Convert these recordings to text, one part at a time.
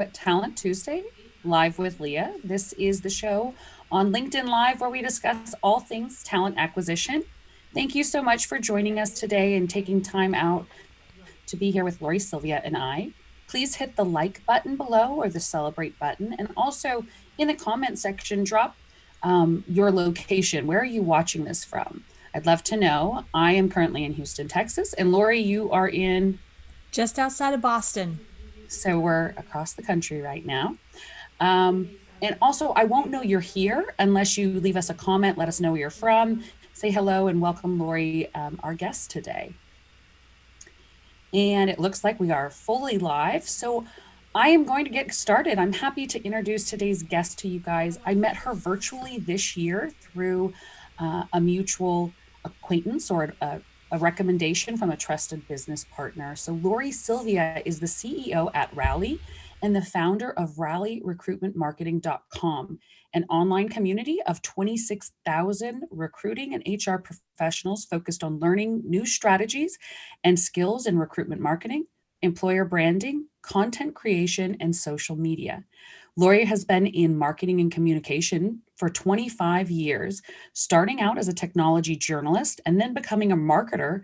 at Talent Tuesday, live with Leah. This is the show on LinkedIn Live where we discuss all things talent acquisition. Thank you so much for joining us today and taking time out to be here with Lori, Sylvia, and I. Please hit the like button below or the celebrate button. And also in the comment section, drop your location. Where are you watching this from? I'd love to know. I am currently in Houston, Texas. And Lori, you are in? Just outside of Boston. So we're across the country right now. And also, I won't know you're here unless you leave us a comment, let us know where you're from, say hello, and welcome Lori, our guest today. And it looks like we are fully live. So I am going to get started. I'm happy to introduce today's guest to you guys. I met her virtually this year through a mutual acquaintance or a recommendation from a trusted business partner. So Lori Sylvia is the CEO at Rally and the founder of rallyrecruitmentmarketing.com, an online community of 26,000 recruiting and HR professionals focused on learning new strategies and skills in recruitment marketing, employer branding, content creation, and social media. Lori has been in marketing and communication for 25 years, starting out as a technology journalist and then becoming a marketer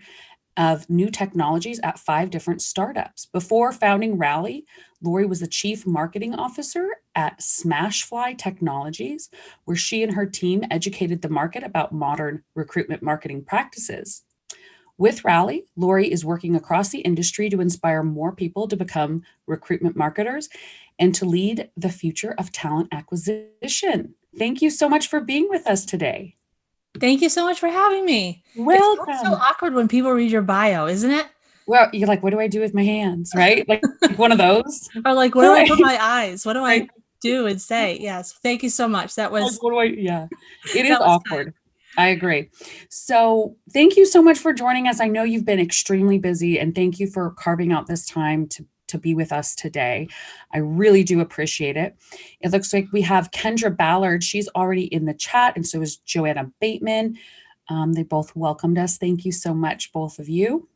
of new technologies at 5 different startups. Before founding Rally, Lori was the chief marketing officer at Smashfly Technologies, where she and her team educated the market about modern recruitment marketing practices. With Rally, Lori is working across the industry to inspire more people to become recruitment marketers and to lead the future of talent acquisition. Thank you so much for being with us today. Thank you so much for having me. It's always so Welcome. awkward when people read your bio, isn't it? Well, you're like, what do I do with my hands, right? Like one of those. Or like, where do I put my eyes? What do I Right. do and say? Yes. Thank you so much. That Like, was what do I, yeah, it is that was kind. awkward. I agree. So thank you so much for joining us. I know you've been extremely busy and thank you for carving out this time to be with us today. I really do appreciate it. It looks like we have Kendra Ballard. She's already in the chat, and so is Joanna Bateman. They both welcomed us. Thank you so much, both of you.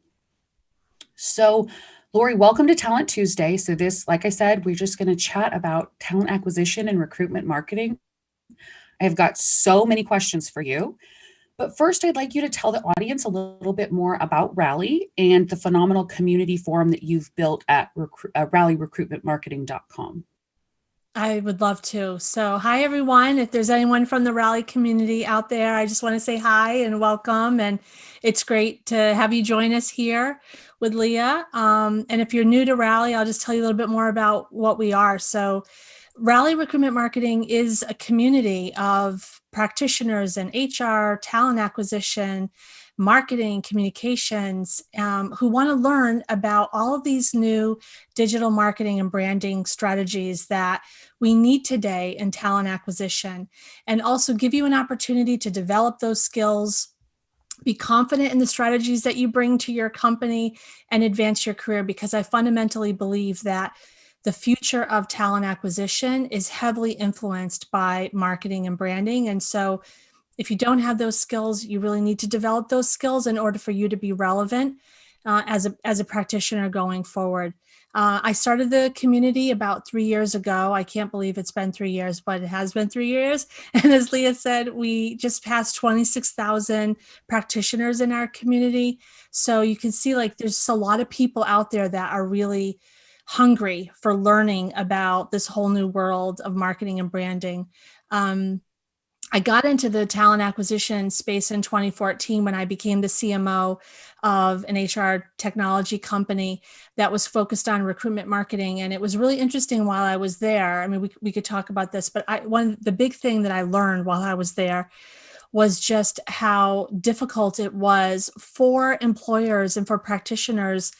So, Lori, welcome to Talent Tuesday. So this, like I said, we're just going to chat about talent acquisition and recruitment marketing. I have got so many questions for you. But first, I'd like you to tell the audience a little bit more about Rally and the phenomenal community forum that you've built at rallyrecruitmentmarketing.com. I would love to. So, hi everyone. If there's anyone from the Rally community out there, I just want to say hi and welcome. And it's great to have you join us here with Leah. And if you're new to Rally, I'll just tell you a little bit more about what we are. So, Rally Recruitment Marketing is a community of practitioners in HR, talent acquisition, marketing, communications, who want to learn about all of these new digital marketing and branding strategies that we need today in talent acquisition, and also give you an opportunity to develop those skills, be confident in the strategies that you bring to your company, and advance your career, because I fundamentally believe that the future of talent acquisition is heavily influenced by marketing and branding. And so if you don't have those skills, you really need to develop those skills in order for you to be relevant as a practitioner going forward. I started the community about 3 years ago. I can't believe it's been 3 years, but it has been 3 years. And as Leah said, we just passed 26,000 practitioners in our community. So you can see like there's just a lot of people out there that are really hungry for learning about this whole new world of marketing and branding. I got into the talent acquisition space in 2014 when I became the CMO of an HR technology company that was focused on recruitment marketing. And it was really interesting while I was there. I mean, we could talk about this, but the big thing that I learned while I was there was just how difficult it was for employers and for practitioners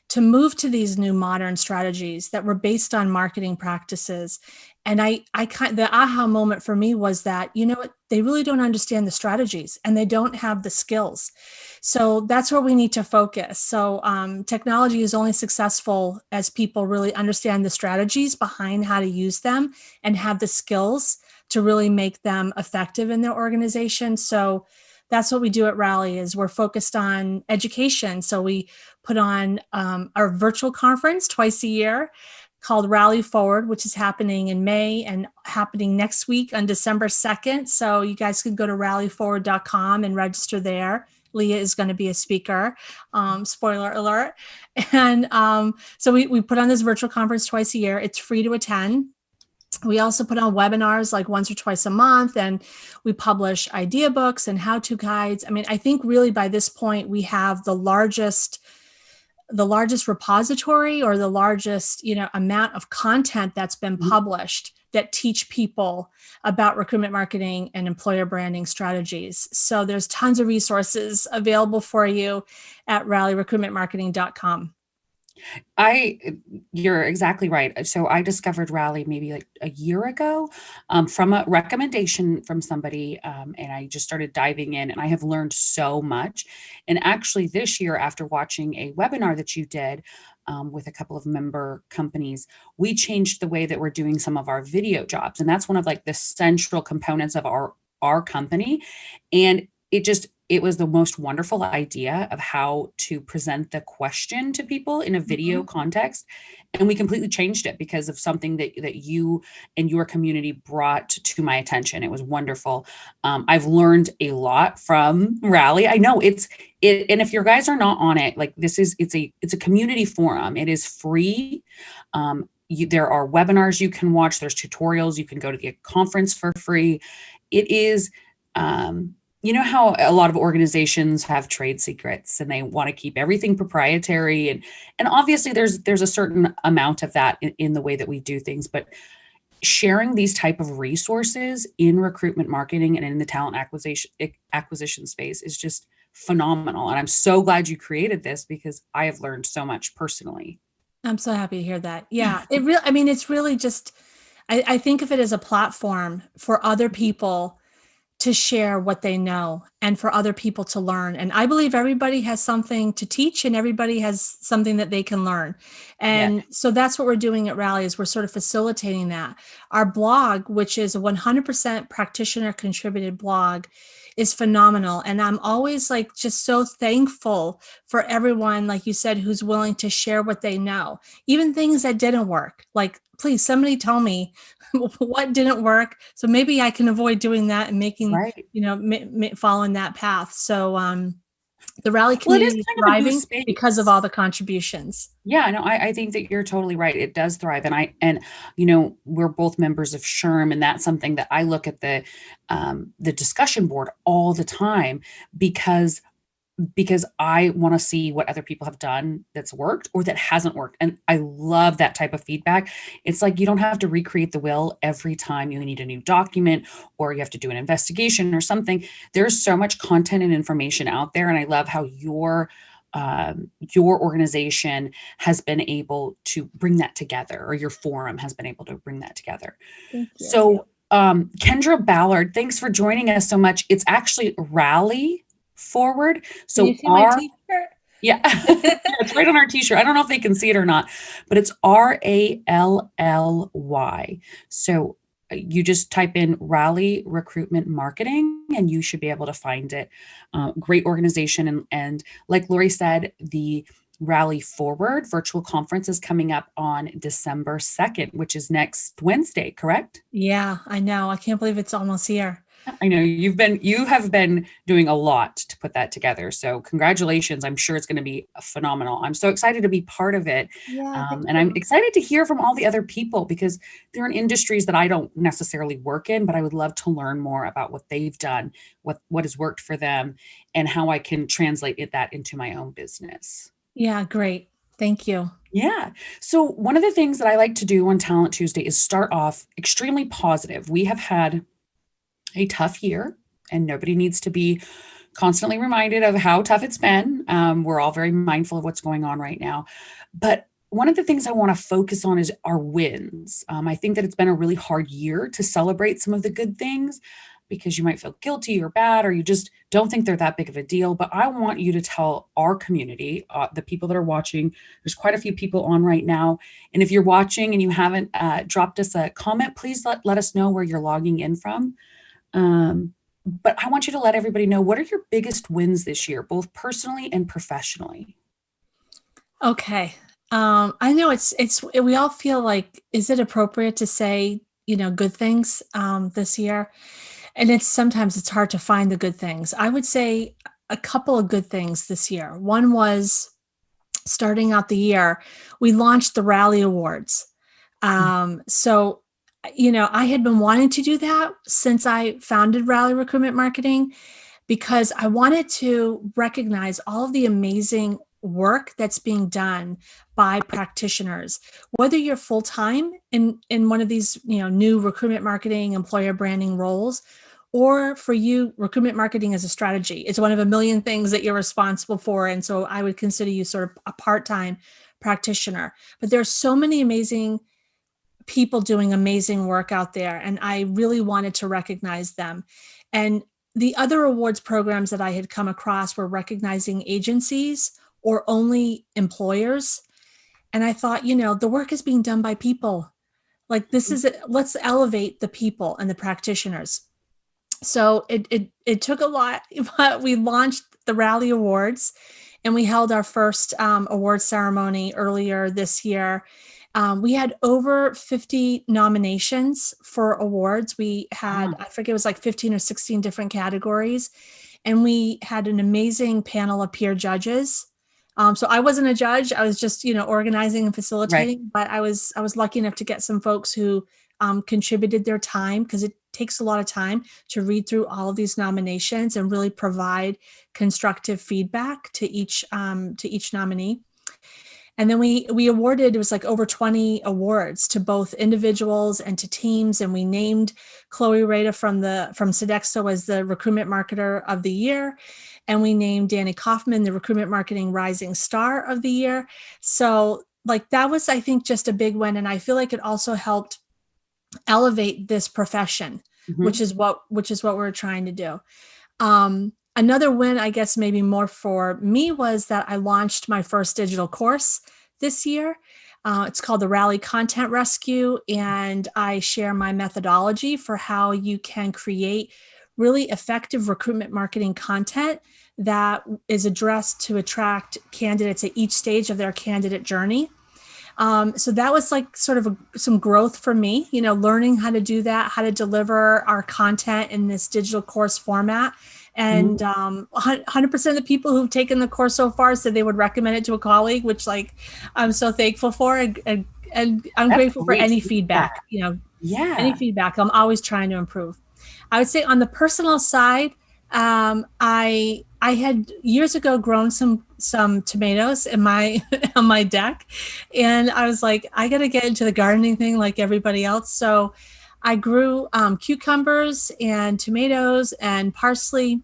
to move to these new modern strategies that were based on marketing practices. And the aha moment for me was that, you know what, they really don't understand the strategies and they don't have the skills. So that's where we need to focus. So technology is only successful as people really understand the strategies behind how to use them and have the skills to really make them effective in their organization. So that's what we do at Rally, is we're focused on education. So we put on our virtual conference twice a year called Rally Forward, which is happening in May and happening next week on December 2nd. So you guys can go to rallyforward.com and register there. Leah is going to be a speaker, spoiler alert. And so we put on this virtual conference twice a year. It's free to attend. We also put on webinars like once or twice a month, and we publish idea books and how-to guides. I mean, I think really by this point we have the largest repository, or the largest, amount of content that's been published that teach people about recruitment marketing and employer branding strategies. So there's tons of resources available for you at rallyrecruitmentmarketing.com. You're exactly right. So I discovered Rally maybe like a year ago from a recommendation from somebody. And I just started diving in, and I have learned so much. And actually this year, after watching a webinar that you did with a couple of member companies, we changed the way that we're doing some of our video jobs. And that's one of like the central components of our company. And it was the most wonderful idea of how to present the question to people in a video context. And we completely changed it because of something that you and your community brought to my attention. It was wonderful. I've learned a lot from Rally. I know and if your guys are not on it, like it's a community forum. It is free. There are webinars you can watch. There's tutorials. You can go to the conference for free. It is, you know how a lot of organizations have trade secrets and they want to keep everything proprietary, and obviously there's a certain amount of that in the way that we do things, but sharing these type of resources in recruitment marketing and in the talent acquisition space is just phenomenal. And I'm so glad you created this because I have learned so much personally. I'm so happy to hear that. Yeah, it's really just, I think of it as a platform for other people to share what they know and for other people to learn. And I believe everybody has something to teach and everybody has something that they can learn. And so that's what we're doing at Rally, is we're sort of facilitating that. Our blog, which is a 100% practitioner contributed blog, is phenomenal. And I'm always like just so thankful for everyone, like you said, who's willing to share what they know, even things that didn't work. Like, please, somebody tell me what didn't work, so maybe I can avoid doing that and making, following that path. So the Rally community is thriving because of all the contributions. Yeah, no, I think that you're totally right. It does thrive. And we're both members of SHRM, and that's something that I look at the discussion board all the time because I want to see what other people have done that's worked or that hasn't worked. And I love that type of feedback. It's like, you don't have to recreate the wheel every time you need a new document or you have to do an investigation or something. There's so much content and information out there. And I love how your organization has been able to bring that together, or your forum has been able to bring that together. Thank you. So Kendra Ballard, thanks for joining us so much. It's actually Rally Forward. So you see my t-shirt? Yeah, it's right on our t-shirt. I don't know if they can see it or not, but it's RALLY. So you just type in Rally Recruitment Marketing and you should be able to find it. Great organization. And like Lori said, the Rally Forward virtual conference is coming up on December 2nd, which is next Wednesday, correct? Yeah, I know. I can't believe it's almost here. I know you have been doing a lot to put that together. So congratulations. I'm sure it's going to be phenomenal. I'm so excited to be part of it. Yeah, and I'm excited to hear from all the other people because they're in industries that I don't necessarily work in, but I would love to learn more about what they've done, what has worked for them, and how I can translate that into my own business. Yeah, great. Thank you. Yeah. So one of the things that I like to do on Talent Tuesday is start off extremely positive. We have had a tough year, and nobody needs to be constantly reminded of how tough it's been. We're all very mindful of what's going on right now. But one of the things I want to focus on is our wins. I think that it's been a really hard year to celebrate some of the good things because you might feel guilty or bad, or you just don't think they're that big of a deal. But I want you to tell our community, the people that are watching, there's quite a few people on right now. And if you're watching and you haven't dropped us a comment, please let us know where you're logging in from. But I want you to let everybody know, what are your biggest wins this year, both personally and professionally? Okay. I know we all feel like, is it appropriate to say, good things this year? And sometimes it's hard to find the good things. I would say a couple of good things this year. One was starting out the year, we launched the Rally Awards. So, I had been wanting to do that since I founded Rally Recruitment Marketing, because I wanted to recognize all of the amazing work that's being done by practitioners, whether you're full-time in one of these, new recruitment marketing, employer branding roles, or for you, recruitment marketing as a strategy. It's one of a million things that you're responsible for. And so I would consider you sort of a part-time practitioner. But there's so many amazing people doing amazing work out there, and I really wanted to recognize them. And the other awards programs that I had come across were recognizing agencies or only employers. And I thought, the work is being done by people. Like, let's elevate the people and the practitioners. So it took a lot, but we launched the Rally Awards, and we held our first award ceremony earlier this year. We had over 50 nominations for awards. We had, I forget, it was like 15 or 16 different categories. And we had an amazing panel of peer judges. So I wasn't a judge. I was just, organizing and facilitating, but I was lucky enough to get some folks who contributed their time, because it takes a lot of time to read through all of these nominations and really provide constructive feedback to each nominee. And then we awarded, it was like over 20 awards to both individuals and to teams. And we named Chloe Rada from Sodexo as the Recruitment Marketer of the Year. And we named Danny Kaufman the Recruitment Marketing Rising Star of the Year. So that was, I think, just a big win. And I feel like it also helped elevate this profession, which is what we're trying to do. Another win, I guess maybe more for me, was that I launched my first digital course this year. It's called the Rally Content Rescue, and I share my methodology for how you can create really effective recruitment marketing content that is addressed to attract candidates at each stage of their candidate journey. So that was like sort of some growth for me, learning how to do that, how to deliver our content in this digital course format. And 100% of the people who've taken the course so far said they would recommend it to a colleague, which I'm so thankful for. And I'm That's grateful for any feedback, any feedback. I'm always trying to improve. I would say on the personal side, I had years ago grown some tomatoes in my on my deck, and I was like, I got to get into the gardening thing like everybody else. So I grew cucumbers and tomatoes and parsley,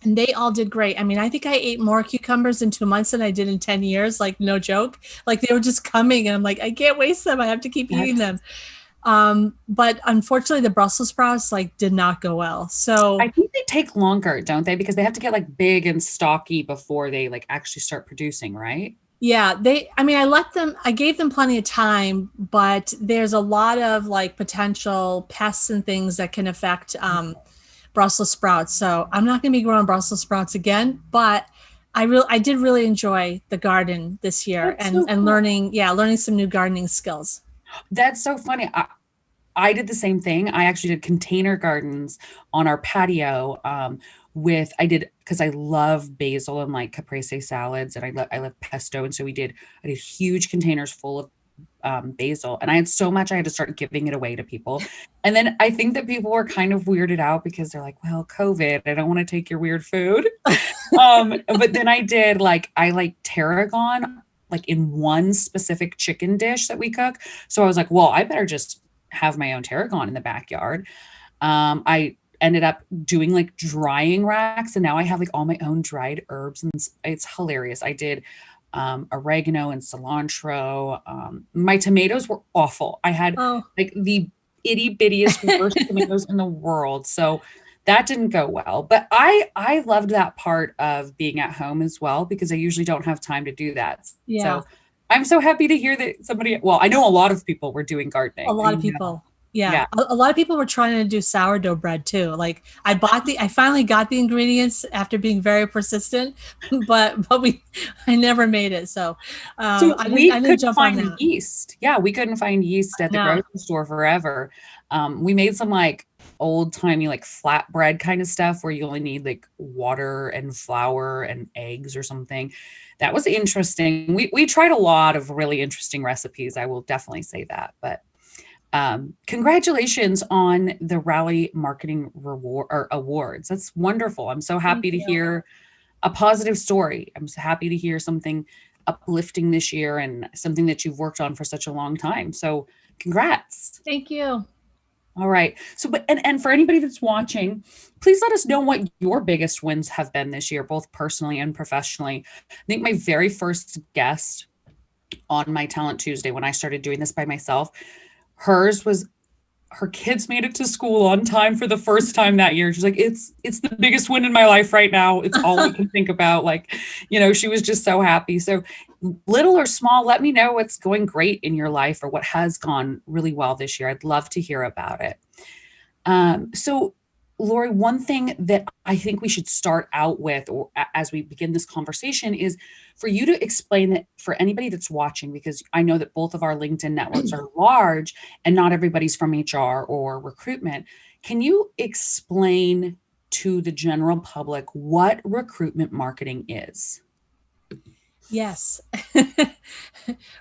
and they all did great. I mean, I think I ate more cucumbers in 2 months than I did in 10 years. Like, no joke. Like, they were just coming, and I'm like, I can't waste them. I have to keep eating them. But unfortunately, the Brussels sprouts did not go well. So I think they take longer, don't they? Because they have to get big and stocky before they actually start producing, right? Yeah, I gave them plenty of time, but there's a lot of potential pests and things that can affect Brussels sprouts. So I'm not going to be growing Brussels sprouts again, but I did really enjoy the garden this year. That's and cool. learning some new gardening skills. That's so funny. I did the same thing. I actually did container gardens on our patio because I love basil and caprese salads, and I love pesto. And so I did huge containers full of basil, and I had so much I had to start giving it away to people. And then I think that people were kind of weirded out because they're like, well, COVID, I don't want to take your weird food. But then I did tarragon in one specific chicken dish that we cook. So I was like, well, I better just have my own tarragon in the backyard. I ended up doing drying racks, and now I have all my own dried herbs, and it's hilarious. I did oregano and cilantro. My tomatoes were awful. I had the itty bittiest worst tomatoes in the world. So that didn't go well, but I loved that part of being at home as well, because I usually don't have time to do that. Yeah. So I'm so happy to hear that I know a lot of people were doing gardening. A lot of people. Yeah. Yeah. A lot of people were trying to do sourdough bread too. Like I finally got the ingredients after being very persistent, but I never made it. So, So I we didn't couldn't jump on find that. yeast. Yeah, we couldn't find yeast at the No. grocery store forever. We made some like old timey like flatbread kind of stuff where you only need like water and flour and eggs or something. That was interesting. We tried a lot of really interesting recipes. I will definitely say that. But congratulations on the Rally Marketing Reward or Awards. That's wonderful. I'm so Thank happy to you. hear a positive story. I'm so happy to hear something uplifting this year and something that you've worked on for such a long time. So, congrats. Thank you. All right. So, but and for anybody that's watching, please let us know what your biggest wins have been this year, both personally and professionally. I think my very first guest on my Talent Tuesday when I started doing this by myself, hers was her kids made it to school on time for the first time that year. She's like, it's the biggest win in my life right now. It's all I can think about. Like, she was just so happy. So little or small, let me know what's going great in your life or what has gone really well this year. I'd love to hear about it. So Lori, one thing that I think we should start out with, or as we begin this conversation, is for you to explain that for anybody that's watching, because I know that both of our LinkedIn networks are large and not everybody's from HR or recruitment. Can you explain to the general public what recruitment marketing is? Yes.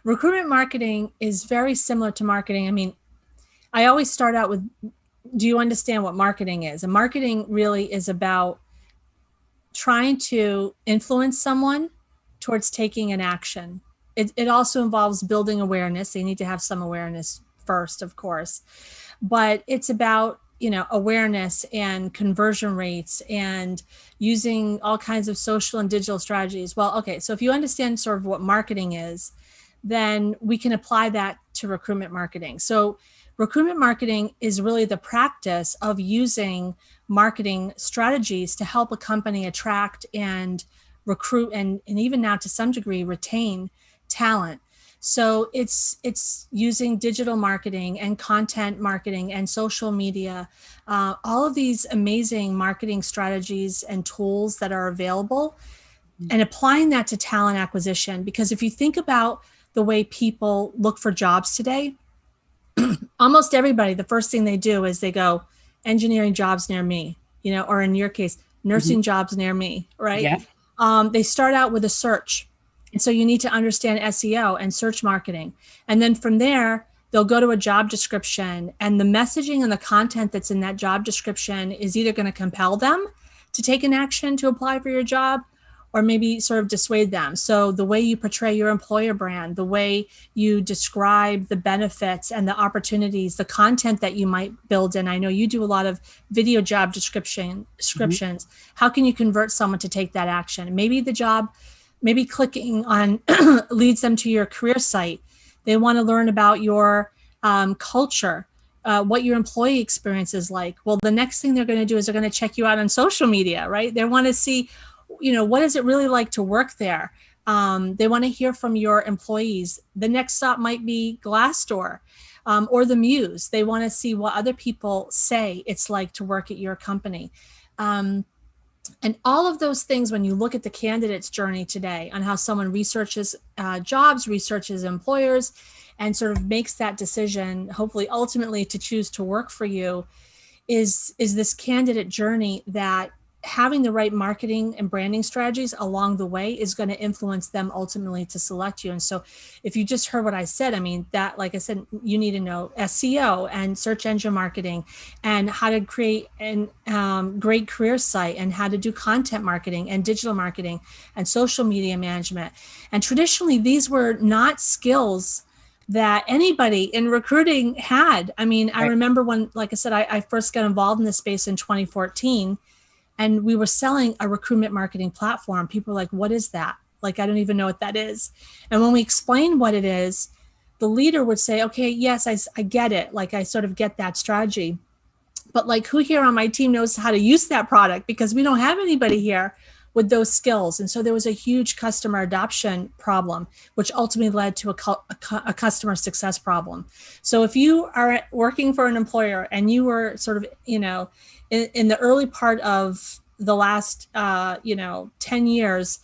Recruitment marketing is very similar to marketing. I mean, I always start out with, do you understand what marketing is? And marketing really is about trying to influence someone towards taking an action. It also involves building awareness. They need to have some awareness first, of course, but it's about awareness and conversion rates and using all kinds of social and digital strategies. Well, okay, so if you understand sort of what marketing is, then we can apply that to recruitment marketing. So recruitment marketing is really the practice of using marketing strategies to help a company attract and recruit and even now to some degree retain talent. So it's using digital marketing and content marketing and social media, all of these amazing marketing strategies and tools that are available, and applying that to talent acquisition. Because if you think about the way people look for jobs today, almost everybody, the first thing they do is they go, engineering jobs near me, or in your case, nursing jobs near me, right? Yeah. They start out with a search. And so you need to understand SEO and search marketing. And then from there, they'll go to a job description, and the messaging and the content that's in that job description is either going to compel them to take an action to apply for your job, or maybe sort of dissuade them. So the way you portray your employer brand, the way you describe the benefits and the opportunities, the content that you might build in. I know you do a lot of video job descriptions. How can you convert someone to take that action? Maybe clicking on leads them to your career site. They want to learn about your culture, what your employee experience is like. Well, the next thing they're going to do is they're going to check you out on social media, right? They want to see, what is it really like to work there? They want to hear from your employees. The next stop might be Glassdoor or the Muse. They want to see what other people say it's like to work at your company. And all of those things, when you look at the candidate's journey today on how someone researches jobs, researches employers, and sort of makes that decision, hopefully ultimately to choose to work for you, is this candidate journey that having the right marketing and branding strategies along the way is going to influence them ultimately to select you. And so if you just heard what I said, I mean, that, like I said, you need to know SEO and search engine marketing and how to create a great career site and how to do content marketing and digital marketing and social media management. And traditionally, these were not skills that anybody in recruiting had. I mean, I remember when, like I said, I first got involved in this space in 2014, and we were selling a recruitment marketing platform. People were like, what is that? Like, I don't even know what that is. And when we explained what it is, the leader would say, okay, yes, I get it. Like, I sort of get that strategy. But like, who here on my team knows how to use that product? Because we don't have anybody here. with those skills. And so there was a huge customer adoption problem, which ultimately led to a customer success problem. So if you are working for an employer and you were sort of, in the early part of the last, 10 years,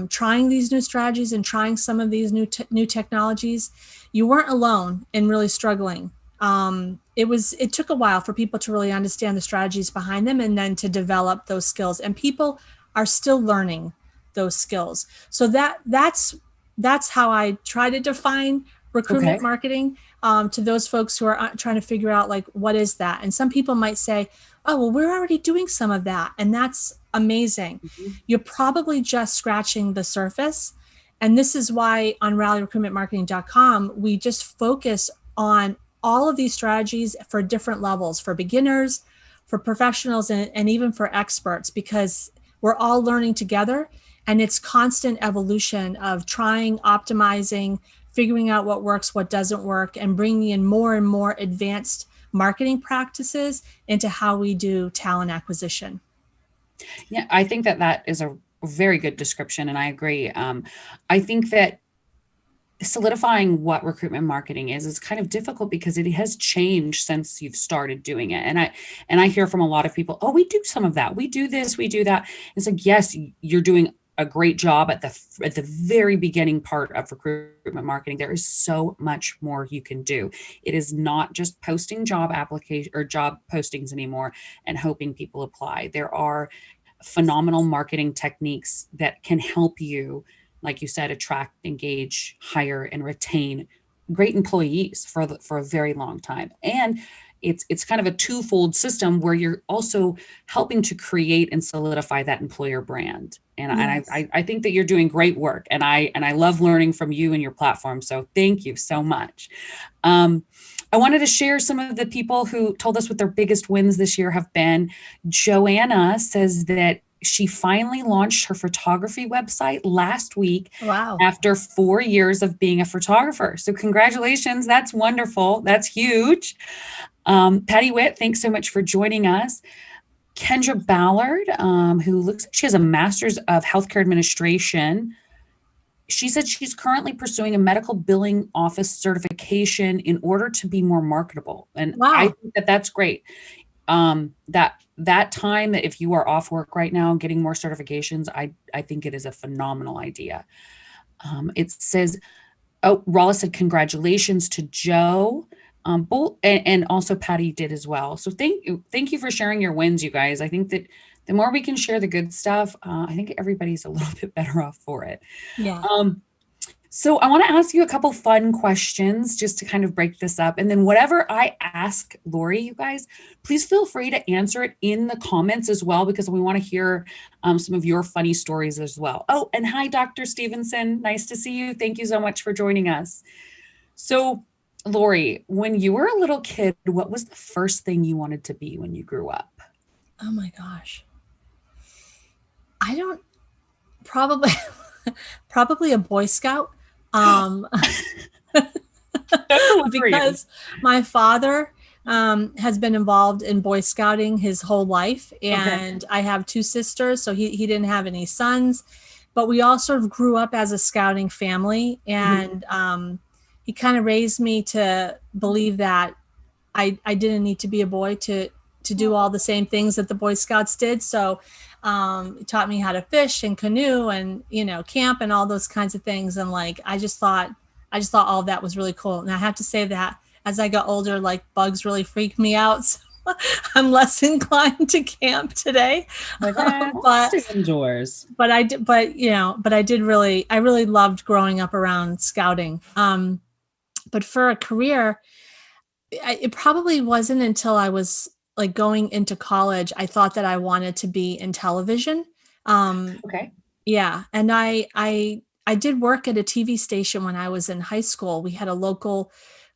trying these new strategies and trying some of these new technologies, you weren't alone in really struggling. It took a while for people to really understand the strategies behind them and then to develop those skills. And people are still learning those skills. So that's how I try to define recruitment marketing to those folks who are trying to figure out, like, what is that? And some people might say, oh, well, we're already doing some of that. And that's amazing. Mm-hmm. You're probably just scratching the surface. And this is why on rallyrecruitmentmarketing.com, we just focus on all of these strategies for different levels, for beginners, for professionals, and even for experts, because we're all learning together. And it's constant evolution of trying, optimizing, figuring out what works, what doesn't work, and bringing in more and more advanced marketing practices into how we do talent acquisition. Yeah, I think that is a very good description, and I agree. I think that solidifying what recruitment marketing is kind of difficult because it has changed since you've started doing it. And I hear from a lot of people, oh, we do some of that. We do this, we do that. It's like, yes, you're doing a great job at the very beginning part of recruitment marketing. There is so much more you can do. It is not just posting job application or job postings anymore and hoping people apply. There are phenomenal marketing techniques that can help you, like you said, attract, engage, hire, and retain great employees for a very long time. And it's kind of a twofold system where you're also helping to create and solidify that employer brand. And, yes. I think that you're doing great work, and I love learning from you and your platform. So thank you so much. I wanted to share some of the people who told us what their biggest wins this year have been. Joanna says that she finally launched her photography website last week. Wow. After 4 years of being a photographer. So congratulations. That's wonderful. That's huge. Patty Witt, thanks so much for joining us. Kendra Ballard, who looks like she has a master's of healthcare administration. She said she's currently pursuing a medical billing office certification in order to be more marketable. And wow. I think that's great. That time that if you are off work right now, getting more certifications, I think it is a phenomenal idea. It says, Rala said, congratulations to Joe. And also Patty did as well. So thank you for sharing your wins, you guys. I think that the more we can share the good stuff, I think everybody's a little bit better off for it. Yeah. So I want to ask you a couple fun questions just to kind of break this up. And then whatever I ask Lori, you guys, please feel free to answer it in the comments as well, because we want to hear some of your funny stories as well. Oh, and hi, Dr. Stevenson. Nice to see you. Thank you so much for joining us. So Lori, when you were a little kid, what was the first thing you wanted to be when you grew up? Oh my gosh. Probably a Boy Scout. Because my father has been involved in Boy Scouting his whole life, and I have two sisters, so he didn't have any sons, but we all sort of grew up as a scouting family, and he kind of raised me to believe that I didn't need to be a boy to do all the same things that the Boy Scouts did. So he taught me how to fish and canoe and, camp and all those kinds of things. And I just thought all of that was really cool. And I have to say that as I got older, bugs really freaked me out. So I'm less inclined to camp today. But indoors. But I really loved growing up around scouting. But for a career, it probably wasn't until I was going into college, I thought that I wanted to be in television. Yeah. And I did work at a TV station when I was in high school. We had a local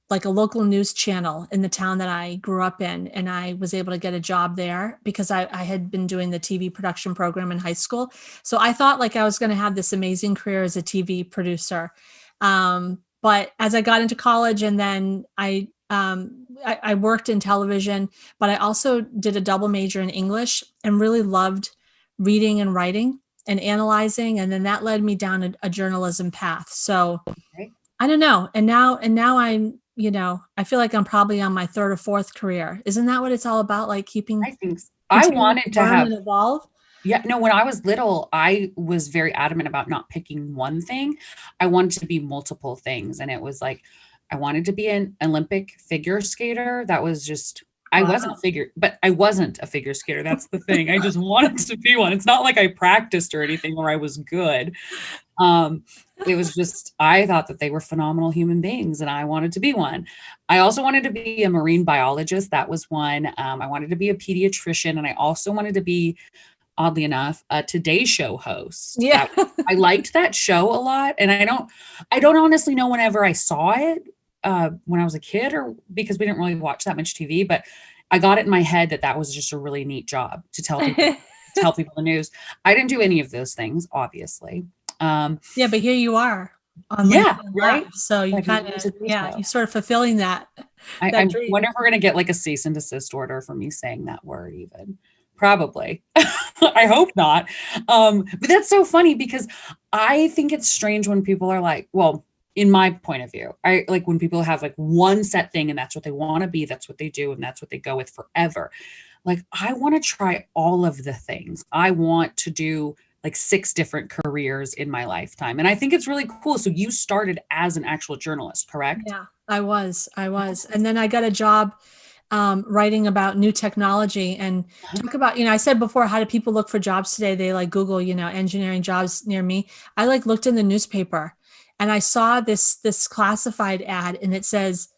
news channel in the town that I grew up in. And I was able to get a job there because I had been doing the TV production program in high school. So I thought I was going to have this amazing career as a TV producer. But as I got into college, and then I worked in television, but I also did a double major in English and really loved reading and writing. and analyzing. And then that led me down a journalism path. So Okay. I don't know. And now I'm, I feel like I'm probably on my third or fourth career. Isn't that what it's all about? Like I think I wanted to learn have and evolve. Yeah, no, when I was little, I was very adamant about not picking one thing. I wanted to be multiple things. And it was like, I wanted to be an Olympic figure skater. That was just, I Wow. wasn't a figure skater. That's the thing. I just wanted to be one. It's not like I practiced or anything or I was good. It was just, I thought that they were phenomenal human beings and I wanted to be one. I also wanted to be a marine biologist. That was one. I wanted to be a pediatrician. And I also wanted to be, oddly enough, a Today Show host. Yeah. I liked that show a lot. And I don't honestly know whenever I saw it when I was a kid or because we didn't really watch that much TV, but I got it in my head that was just a really neat job to tell people the news. I didn't do any of those things, obviously. Yeah, but here you are on yeah, LinkedIn right. Live. So you kind of, you're sort of fulfilling that. I wonder if we're going to get like a cease and desist order for me saying that word even. Probably. I hope not. But that's so funny because I think it's strange when people are like, well, in my point of view, I like when people have like one set thing and that's what they want to be, that's what they do, and that's what they go with forever. Like, I want to try all of the things. I want to do like 6 different careers in my lifetime. And I think it's really cool. So you started as an actual journalist, correct? Yeah, I was. And then I got a job writing about new technology and talk about, I said before, how do people look for jobs today? They like Google, engineering jobs near me. I like looked in the newspaper and I saw this classified ad and it says,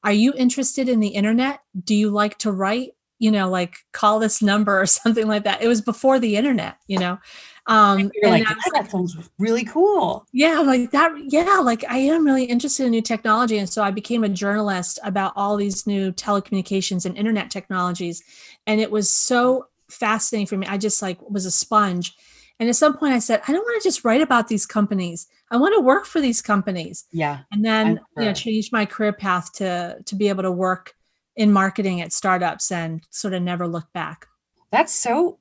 are you interested in the internet? Do you like to write? Like call this number or something like that. It was before the internet, You're like, that sounds really cool. Yeah, like that. Yeah, like I am really interested in new technology. And so I became a journalist about all these new telecommunications and internet technologies. And it was so fascinating for me. I just like was a sponge. And at some point I said, I don't want to just write about these companies. I want to work for these companies. Yeah. And then, changed my career path to be able to work in marketing at startups and sort of never look back. That's so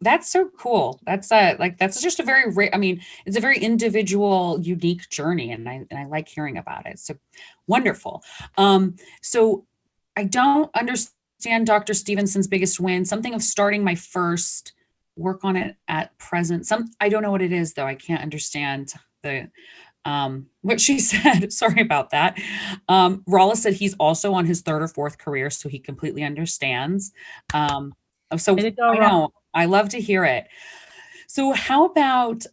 cool. That's just a very it's a very individual, unique journey. And I like hearing about it. So wonderful. So I don't understand Dr. Stevenson's biggest win, something of starting my first work on it at present. I don't know what it is though. I can't understand what she said. Sorry about that. Rollis said he's also on his 3rd or 4th career, so he completely understands. So I know I love to hear it. So how about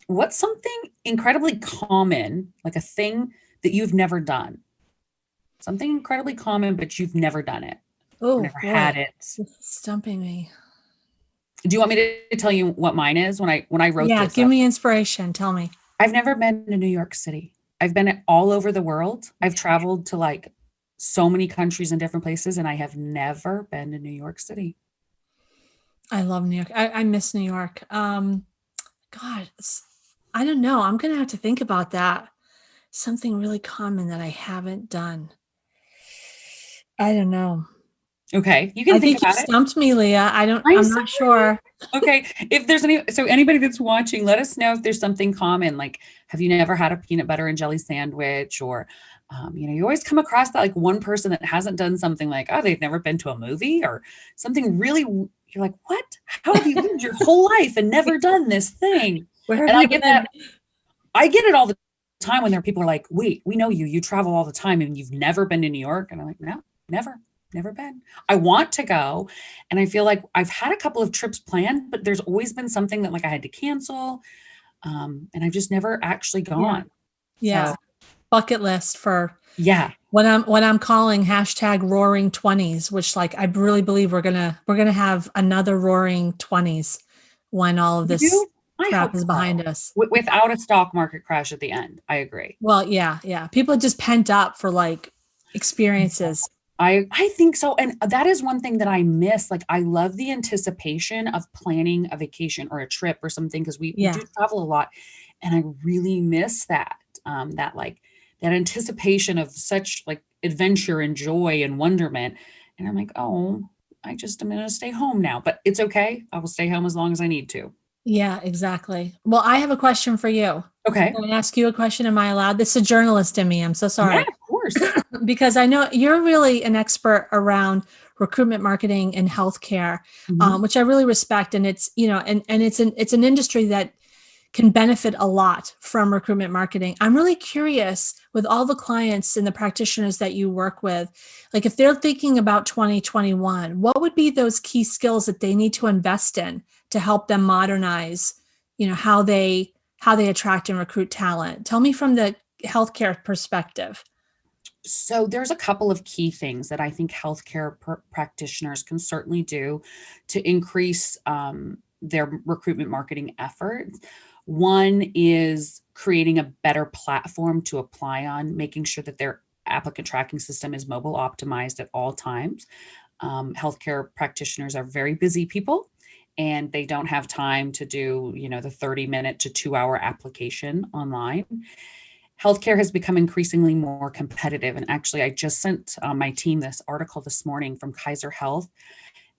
what's something incredibly common, like a thing that you've never done? Something incredibly common, but you've never done it. Oh, never had it. It's stumping me. Do you want me to tell you what mine is when I wrote this? Yeah, give me inspiration. Tell me. I've never been to New York City. I've been all over the world. I've traveled to like so many countries and different places, and I have never been to New York City. I love New York. I miss New York. God, I don't know. I'm going to have to think about that. Something really common that I haven't done. I don't know. Okay, you can think about it. You stumped me, Leah. I'm not sure. Okay, if there's anybody that's watching, let us know if there's something common. Like, have you never had a peanut butter and jelly sandwich? Or, you always come across that like one person that hasn't done something like, oh, they've never been to a movie or something really. You're like, what? How have you lived your whole life and never done this thing? I get it all the time when there are people are like, wait, we know you travel all the time and you've never been to New York. And I'm like, no, never been. I want to go. And I feel like I've had a couple of trips planned, but there's always been something that like I had to cancel. And I've just never actually gone. Yeah. So, bucket list for what I'm calling #roaring20s, which like I really believe we're gonna have another roaring 20s when all of this crap is behind us. Without a stock market crash at the end. I agree. Well, yeah. People are just pent up for like experiences. I think so. And that is one thing that I miss. Like, I love the anticipation of planning a vacation or a trip or something, because we do travel a lot. And I really miss that, that anticipation of such like adventure and joy and wonderment. And I'm like, oh, I'm going to stay home now, but it's okay. I will stay home as long as I need to. Yeah, exactly. Well, I have a question for you. Okay. Can I ask you a question? Am I allowed? This is a journalist in me. I'm so Yeah, sorry. of course. Because I know you're really an expert around recruitment marketing and healthcare, Mhm. which I really respect. And it's, and it's an industry that can benefit a lot from recruitment marketing. I'm really curious with all the clients and the practitioners that you work with, like if they're thinking about 2021, what would be those key skills that they need to invest in to help them modernize, how they attract and recruit talent? Tell me from the healthcare perspective. So there's a couple of key things that I think healthcare practitioners can certainly do to increase their recruitment marketing efforts. One is creating a better platform to apply on, making sure that their applicant tracking system is mobile optimized at all times. Healthcare practitioners are very busy people and they don't have time to do, the 30-minute to 2-hour application online. Healthcare has become increasingly more competitive. And actually, I just sent my team this article this morning from Kaiser Health.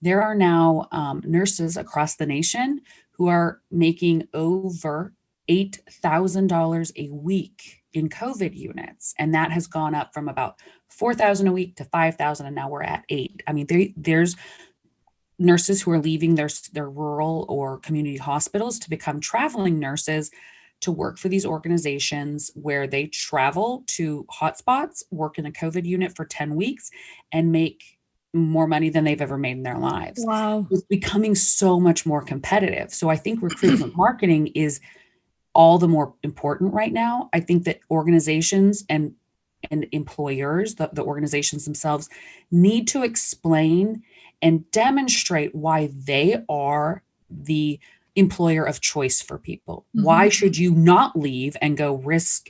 There are now nurses across the nation who are making over $8,000 a week in COVID units. And that has gone up from about 4,000 a week to 5,000. And now we're at 8. I mean, there's nurses who are leaving their rural or community hospitals to become traveling nurses to work for these organizations where they travel to hotspots, work in a COVID unit for 10 weeks, and make more money than they've ever made in their lives. Wow. It's becoming so much more competitive. So I think recruitment marketing is all the more important right now. I think that organizations and employers, the organizations themselves, need to explain and demonstrate why they are the employer of choice for people. Mm-hmm. Why should you not leave and go risk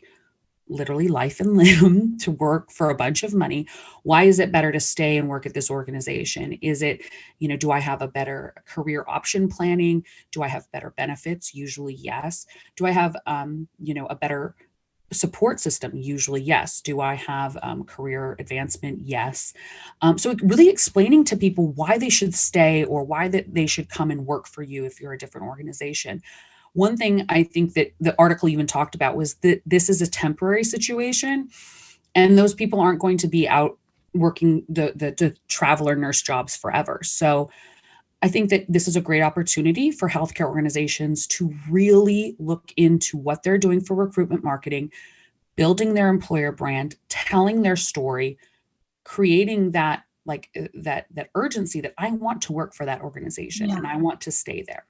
literally life and limb to work for a bunch of money? Why is it better to stay and work at this organization? Is it, do I have a better career option planning? Do I have better benefits? Usually, yes. Do I have, a better support system? Usually, yes. Do I have career advancement? Yes. So really explaining to people why they should stay or why that they should come and work for you if you're a different organization. One thing I think that the article even talked about was that this is a temporary situation and those people aren't going to be out working the traveler nurse jobs forever. So I think that this is a great opportunity for healthcare organizations to really look into what they're doing for recruitment marketing, building their employer brand, telling their story, creating that that urgency that I want to work for that organization and I want to stay there.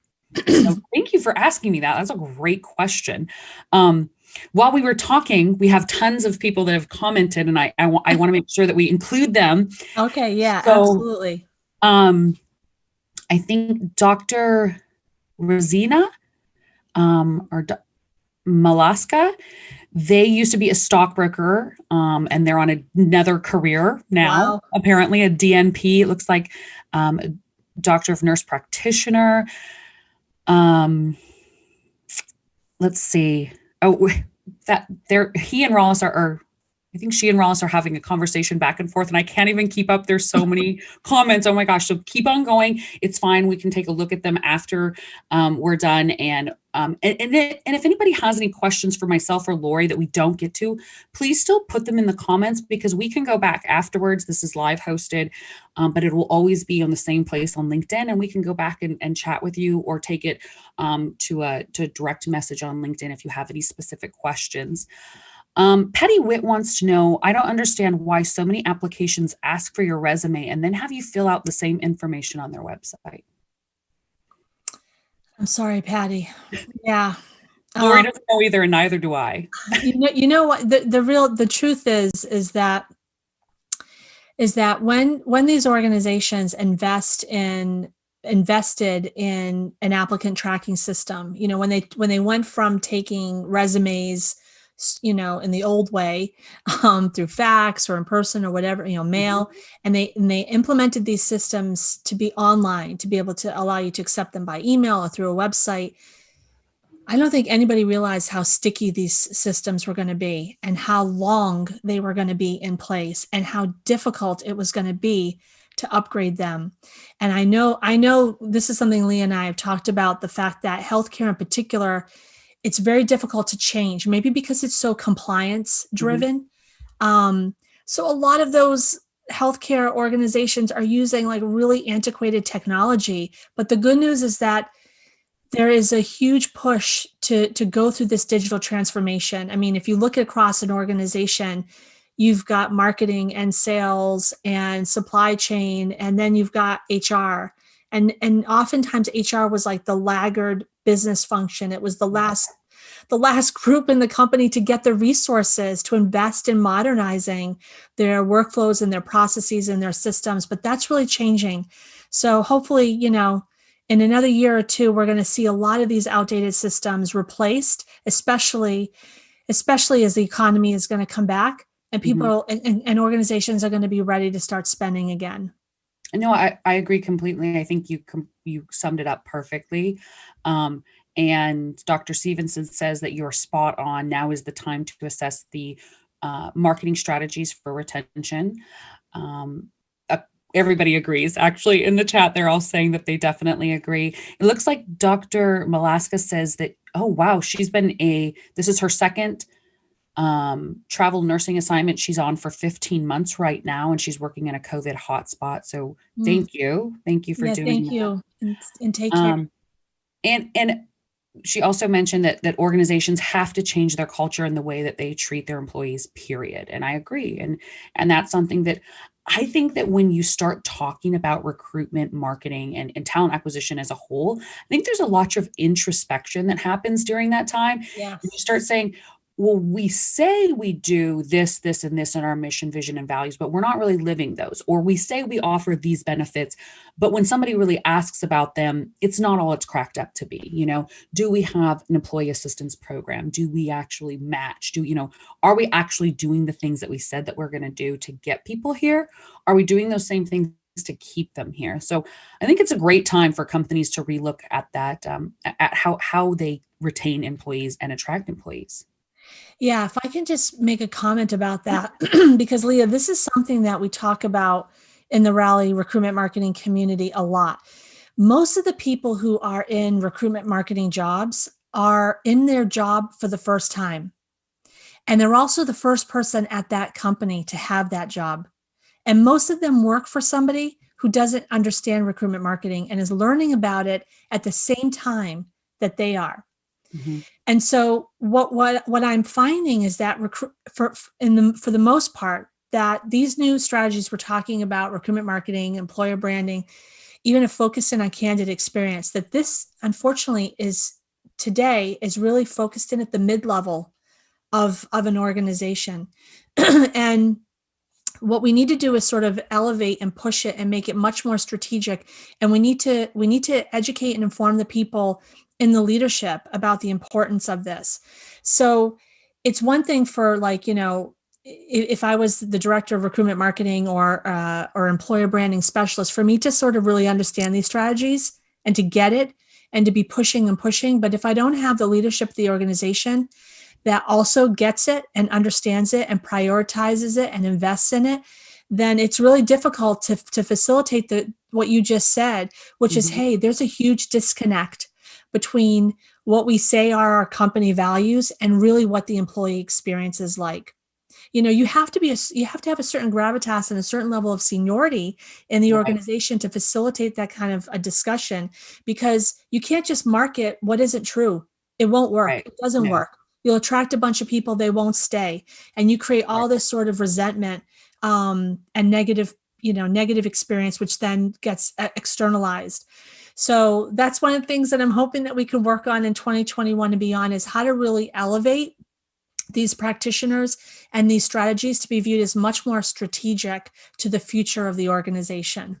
So thank you for asking me that. That's a great question. While we were talking, we have tons of people that have commented, and I want to make sure that we include them. Okay, yeah, so, absolutely. I think Dr. Rosina or Malaska, they used to be a stockbroker, and they're on another career now. Wow. Apparently, a DNP. It looks like a doctor of nurse practitioner. Let's see. Oh, that there. He and Rollis are. I think she and Rollis are having a conversation back and forth, and I can't even keep up. There's so many comments. Oh my gosh! So keep on going. It's fine. We can take a look at them after we're done. And if anybody has any questions for myself or Lori that we don't get to, please still put them in the comments because we can go back afterwards. This is live hosted, but it will always be on the same place on LinkedIn, and we can go back and chat with you or take it to direct message on LinkedIn if you have any specific questions. Petty Wit wants to know, I don't understand why so many applications ask for your resume and then have you fill out the same information on their website. I'm sorry, Patty. Yeah. Lori doesn't know either, and neither do I. You know what the truth is that when these organizations invested in an applicant tracking system, when they went from taking resumes, in the old way, through fax or in person or whatever, mail, and they implemented these systems to be online, to be able to allow you to accept them by email or through a website. I don't think anybody realized how sticky these systems were going to be and how long they were going to be in place and how difficult it was going to be to upgrade them. And I know this is something Leah and I have talked about, the fact that healthcare in particular, it's very difficult to change, maybe because it's so compliance driven. So a lot of those healthcare organizations are using like really antiquated technology. But the good news is that there is a huge push to go through this digital transformation. I mean, if you look across an organization, you've got marketing and sales and supply chain, and then you've got HR. And oftentimes HR was like the laggard business function. It was the last group in the company to get the resources to invest in modernizing their workflows and their processes and their systems. But that's really changing. So hopefully, in another year or two, we're going to see a lot of these outdated systems replaced, especially as the economy is going to come back and people and organizations are going to be ready to start spending again. No, I agree completely. I think you summed it up perfectly. And Dr. Stevenson says that you're spot on. Now is the time to assess the marketing strategies for retention. Everybody agrees. Actually, in the chat, they're all saying that they definitely agree. It looks like Dr. Malaska says that, oh, wow, this is her second travel nursing assignment. She's on for 15 months right now, and she's working in a COVID hotspot. So thank you. Thank you for doing thank that. you. And take care. And she also mentioned that organizations have to change their culture and the way that they treat their employees, period. And I agree. And that's something that I think that when you start talking about recruitment, marketing, and talent acquisition as a whole, I think there's a lot of introspection that happens during that time. Yes. And you start saying, well, we say we do this, and this in our mission, vision, and values, but we're not really living those. Or we say we offer these benefits, but when somebody really asks about them, it's not all it's cracked up to be. Do we have an employee assistance program? Do we actually match? Are we actually doing the things that we said that we're going to do to get people here? Are we doing those same things to keep them here? So I think it's a great time for companies to relook at that, at how they retain employees and attract employees. Yeah, if I can just make a comment about that, because Leah, this is something that we talk about in the Rally recruitment marketing community a lot. Most of the people who are in recruitment marketing jobs are in their job for the first time. And they're also the first person at that company to have that job. And most of them work for somebody who doesn't understand recruitment marketing and is learning about it at the same time that they are. And so what I'm finding is that for the most part, that these new strategies we're talking about, recruitment marketing, employer branding, even a focus in on candidate experience, that this unfortunately is really focused in at the mid-level of an organization. And what we need to do is sort of elevate and push it and make it much more strategic. And we need to educate and inform the people in the leadership about the importance of this. So it's one thing for if I was the director of recruitment marketing or employer branding specialist, for me to sort of really understand these strategies and to get it and to be pushing and pushing. But if I don't have the leadership of the organization that also gets it and understands it and prioritizes it and invests in it, then it's really difficult to facilitate what you just said, which is, hey, there's a huge disconnect between what we say are our company values and really what the employee experience is like. You have to have a certain gravitas and a certain level of seniority in the organization to facilitate that kind of a discussion, because you can't just market what isn't true. It won't work. Right. It doesn't work. You'll attract a bunch of people, they won't stay. And you create all this sort of resentment and negative experience, which then gets externalized. So that's one of the things that I'm hoping that we can work on in 2021 and beyond, is how to really elevate these practitioners and these strategies to be viewed as much more strategic to the future of the organization.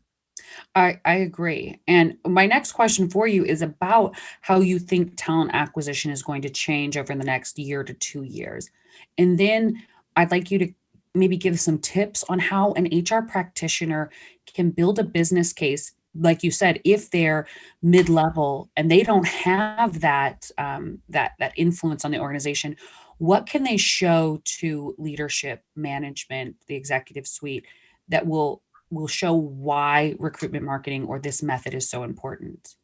I agree. And my next question for you is about how you think talent acquisition is going to change over the next year to 2 years. And then I'd like you to maybe give some tips on how an HR practitioner can build a business case like you said, if they're mid-level and they don't have that that influence on the organization, what can they show to leadership, management, the executive suite that will show why recruitment marketing or this method is so important?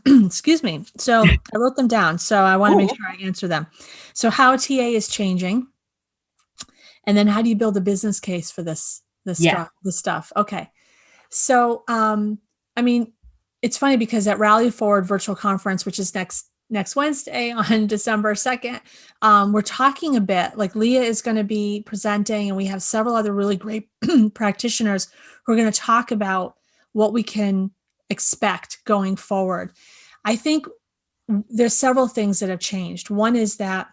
Excuse me. So I wrote them down. So I want to make sure I answer them. So how TA is changing, and then how do you build a business case for this stuff? Okay. So I mean, it's funny because at Rally Forward virtual conference, which is next Wednesday on December 2nd, we're talking a bit, like Leah is going to be presenting, and we have several other really great practitioners who are going to talk about what we can expect going forward. I think there's several things that have changed. One is that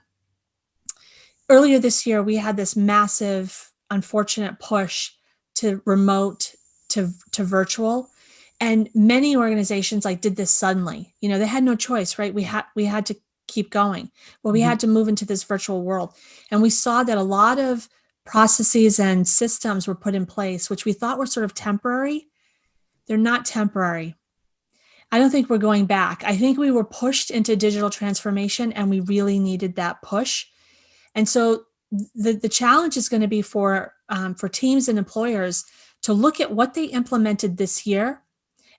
earlier this year, we had this massive, unfortunate push to remote, to virtual. And many organizations did this suddenly. They had no choice, right? We had to keep going. Well, we had to move into this virtual world. And we saw that a lot of processes and systems were put in place, which we thought were sort of temporary. They're not temporary. I don't think we're going back. I think we were pushed into digital transformation, and we really needed that push. And so the challenge is going to be for teams and employers to look at what they implemented this year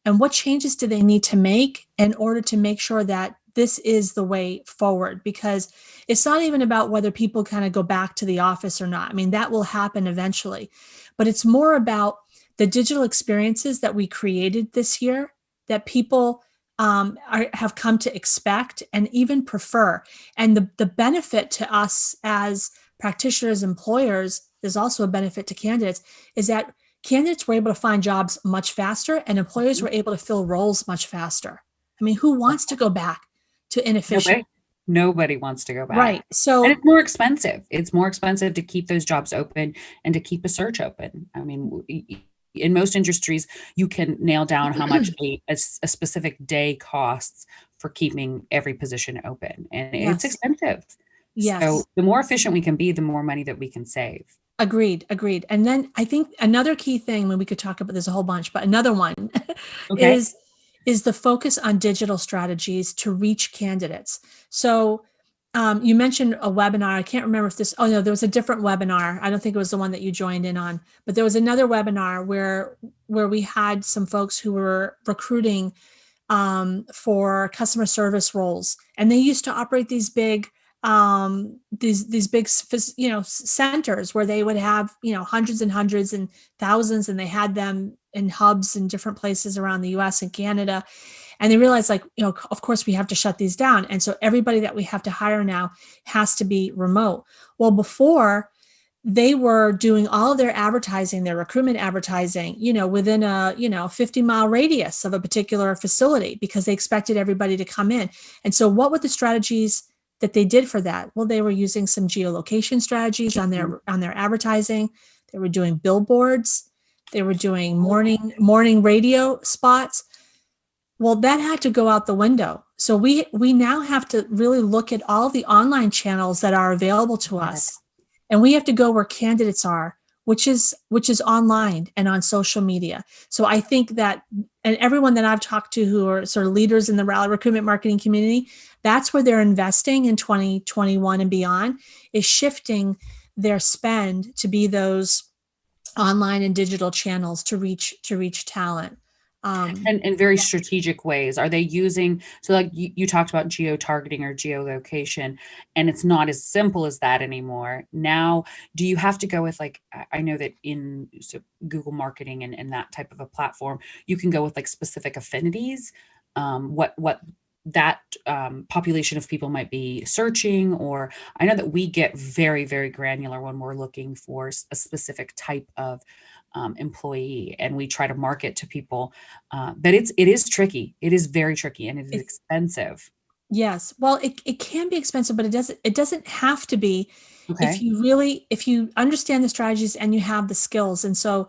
and what changes do they need to make in order to make sure that this is the way forward. Because it's not even about whether people kind of go back to the office or not. I mean, that will happen eventually. But it's more about the digital experiences that we created this year that people have come to expect and even prefer. And the benefit to us as practitioners, employers, is also a benefit to candidates, is that candidates were able to find jobs much faster and employers were able to fill roles much faster. I mean, who wants to go back to inefficient? Nobody wants to go back. Right. So, and it's more expensive. It's more expensive to keep those jobs open and to keep a search open. I mean, in most industries, you can nail down how much a specific day costs for keeping every position open. And it's expensive. Yes. So the more efficient we can be, the more money that we can save. Agreed. And then I think another key thing, when we could talk about, there's a whole bunch, but another one is the focus on digital strategies to reach candidates. So you mentioned a webinar. I can't remember if there was a different webinar. I don't think it was the one that you joined in on, but there was another webinar where we had some folks who were recruiting for customer service roles. And they used to operate these big centers where they would have, hundreds and hundreds and thousands, and they had them in hubs in different places around the US and Canada. And they realized, of course we have to shut these down. And so everybody that we have to hire now has to be remote. Well, before, they were doing all of their advertising, their recruitment advertising, within a, 50-mile radius of a particular facility, because they expected everybody to come in. And so what were the strategies that they did for that? Well, they were using some geolocation strategies on their advertising. They were doing billboards. They were doing morning radio spots. Well, that had to go out the window. So we now have to really look at all the online channels that are available to us, and we have to go where candidates are, which is online and on social media. So I think that, and everyone that I've talked to who are sort of leaders in the Rally recruitment marketing community, that's where they're investing in 2021 and beyond, is shifting their spend to be those online and digital channels to reach talent. And in very strategic ways. Are they using, so like you talked about geo-targeting or geolocation, and it's not as simple as that anymore. Now, do you have to go with I know that in Google marketing and that type of a platform, you can go with specific affinities, what that population of people might be searching, or I know that we get very, very granular when we're looking for a specific type of employee, and we try to market to people, but it is tricky. It is very tricky, and it is expensive. Yes, well, it can be expensive, but it doesn't have to be. Okay. If you understand the strategies and you have the skills. And so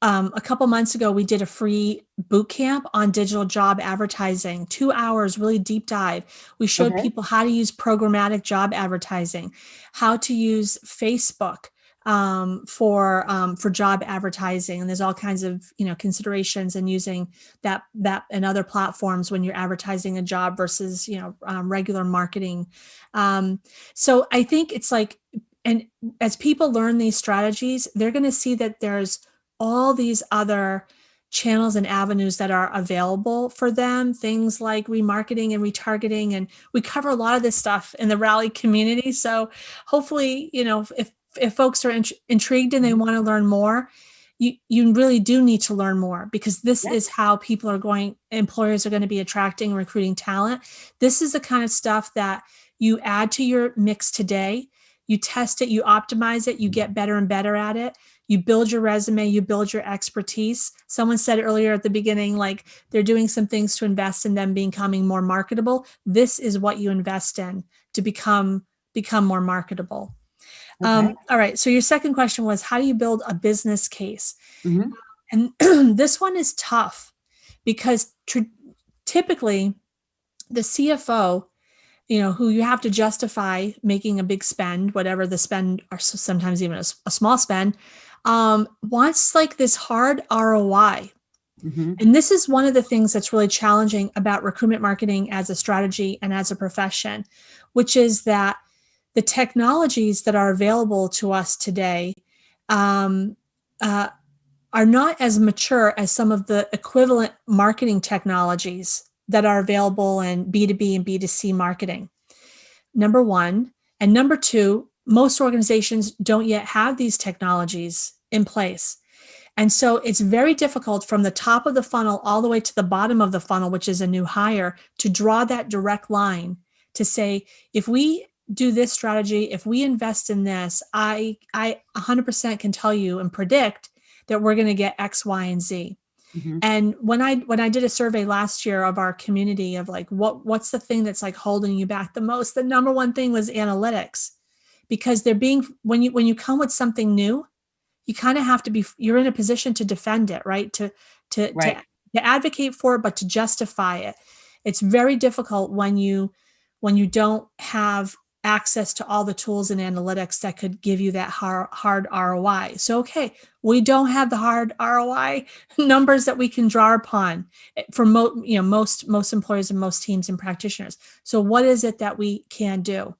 a couple months ago, we did a free boot camp on digital job advertising, 2 hours, really deep dive. We showed people how to use programmatic job advertising, how to use Facebook, for job advertising. And there's all kinds of, considerations in using that and other platforms when you're advertising a job versus, regular marketing. So I think it's like, and as people learn these strategies, they're going to see that there's all these other channels and avenues that are available for them, things like remarketing and retargeting. And we cover a lot of this stuff in the Rally community. So hopefully, if folks are intrigued and they want to learn more, you really do need to learn more, because this is how employers are going to be attracting and recruiting talent. This is the kind of stuff that you add to your mix today. You test it, you optimize it, you get better and better at it. You build your resume, you build your expertise. Someone said earlier at the beginning, like they're doing some things to invest in them becoming more marketable. This is what you invest in to become more marketable. Okay. All right. So your second question was, how do you build a business case? Mm-hmm. And this one is tough because typically the CFO, who you have to justify making a big spend, whatever the spend, or sometimes even a small spend, wants like this hard ROI. Mm-hmm. And this is one of the things that's really challenging about recruitment marketing as a strategy and as a profession, which is that the technologies that are available to us today are not as mature as some of the equivalent marketing technologies that are available in B2B and B2C marketing. Number one. And number two, most organizations don't yet have these technologies in place. And so it's very difficult from the top of the funnel all the way to the bottom of the funnel, which is a new hire, to draw that direct line to say, if we do this strategy, if we invest in this, I 100% can tell you and predict that we're going to get X, Y, and Z. Mm-hmm. And when I did a survey last year of our community of like, what's the thing that's like holding you back the most? The number one thing was analytics, because when you come with something new, you kind of have to you're in a position to defend it, right? To advocate for it, but to justify it. It's very difficult when you don't have access to all the tools and analytics that could give you that hard ROI. So, okay, we don't have the hard ROI numbers that we can draw upon for most employers and most teams and practitioners. So what is it that we can do?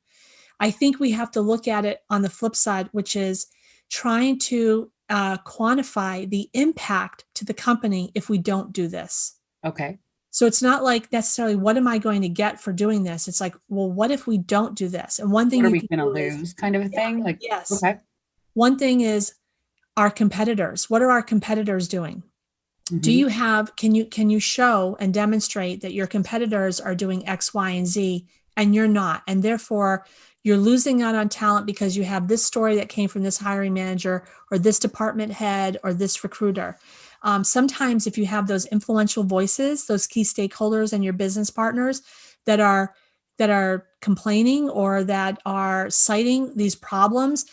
I think we have to look at it on the flip side, which is trying to quantify the impact to the company if we don't do this. Okay. So it's not like necessarily, what am I going to get for doing this? It's like, well, what if we don't do this? And one thing what are we going to lose, kind of a thing? Like, yes. Okay. One thing is our competitors. What are our competitors doing? Mm-hmm. Do you have, can you show and demonstrate that your competitors are doing X, Y, and Z and you're not? And therefore you're losing out on talent because you have this story that came from this hiring manager or this department head or this recruiter. Sometimes if you have those influential voices, those key stakeholders and your business partners that are complaining or that are citing these problems,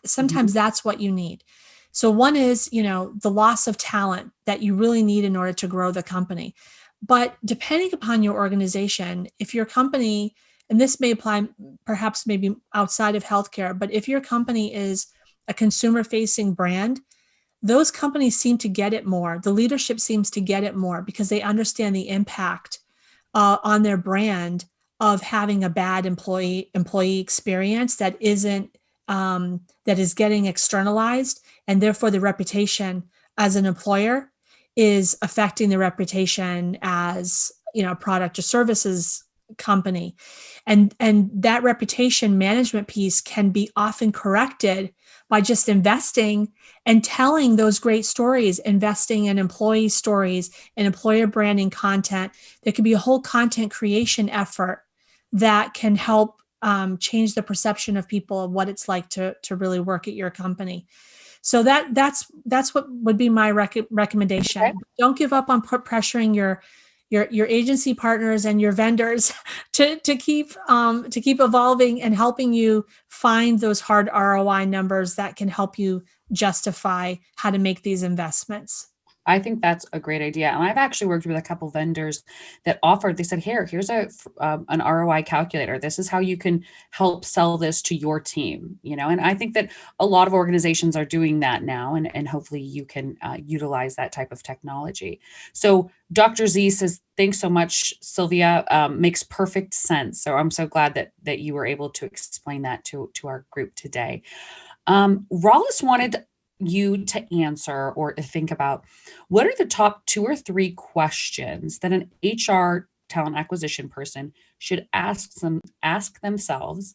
sometimes mm-hmm. that's what you need. So one is, the loss of talent that you really need in order to grow the company. But depending upon your organization, if your company, and this may apply perhaps maybe outside of healthcare, but if your company is a consumer-facing brand, those companies seem to get it more. The leadership seems to get it more because they understand the impact on their brand of having a bad employee experience that is getting externalized, and therefore the reputation as an employer is affecting the reputation as a product or services company, and that reputation management piece can be often corrected by just investing and telling those great stories, investing in employee stories and employer branding content. There could be a whole content creation effort that can help change the perception of people of what it's like to really work at your company. So that's what would be my recommendation. Okay. Don't give up on pressuring your agency partners and your vendors to keep evolving and helping you find those hard ROI numbers that can help you justify how to make these investments. I think that's a great idea. And I've actually worked with a couple vendors that offered, they said, here's an ROI calculator. This is how you can help sell this to your team, and I think that a lot of organizations are doing that now, and hopefully you can utilize that type of technology. So Dr. Z says, thanks so much, Sylvia. Makes perfect sense. So I'm so glad that you were able to explain that to our group today. Rollis wanted you to answer or to think about, what are the top 2 or 3 questions that an HR talent acquisition person should ask themselves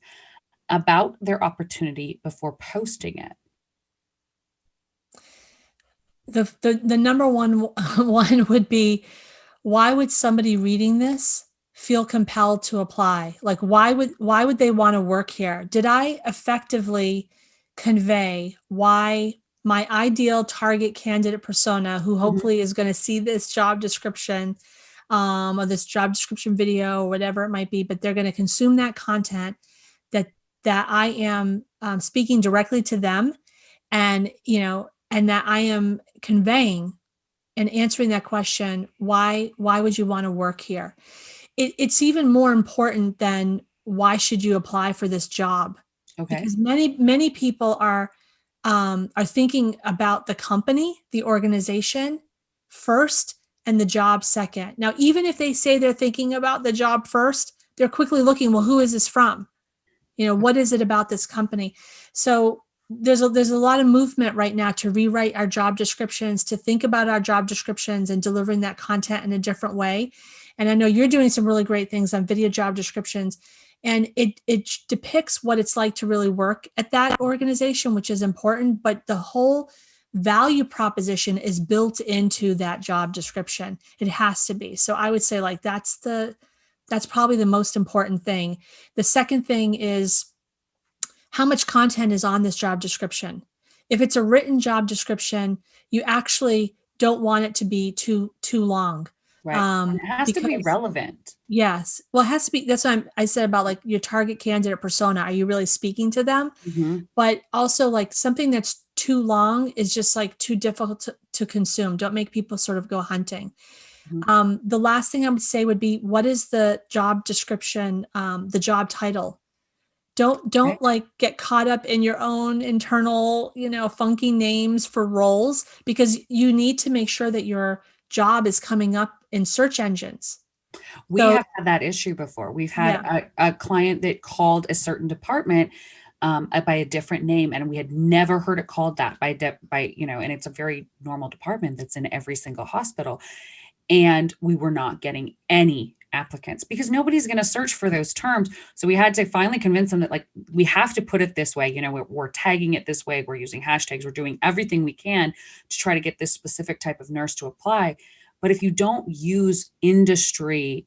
about their opportunity before posting it? The number one would be, why would somebody reading this feel compelled to apply? Like, why would they want to work here? Did I effectively convey why my ideal target candidate persona, who hopefully is going to see this job description or this job description video or whatever it might be, but they're going to consume that content, that I am speaking directly to them, and and that I am conveying and answering that question, why would you want to work here? It's even more important than why should you apply for this job? Okay. Because many people are thinking about the company, the organization first, and the job second. Now, even if they say they're thinking about the job first, they're quickly looking, well, who is this from? What is it about this company? So there's a lot of movement right now to rewrite our job descriptions, to think about our job descriptions and delivering that content in a different way. And I know you're doing some really great things on video job descriptions, and it depicts what it's like to really work at that organization, which is important, but the whole value proposition is built into that job description. It has to be. So I would say, like, that's probably the most important thing. The second thing is, how much content is on this job description? If it's a written job description, you actually don't want it to be too long. Right. It has to be relevant. Yes. Well, it has to be. That's what I said about, like, your target candidate persona. Are you really speaking to them? Mm-hmm. But also, like, something that's too long is just, like, too difficult to consume. Don't make people sort of go hunting. Mm-hmm. The last thing I would say would be, what is the job description, the job title? Don't Okay. like get caught up in your own internal, funky names for roles, because you need to make sure that your job is coming up in search engines. We have had that issue before. We've had a client that called a certain department by a different name, and we had never heard it called that by and it's a very normal department that's in every single hospital. And we were not getting any applicants because nobody's going to search for those terms. So we had to finally convince them that, like, we have to put it this way. We're tagging it this way. We're using hashtags. We're doing everything we can to try to get this specific type of nurse to apply. But if you don't use industry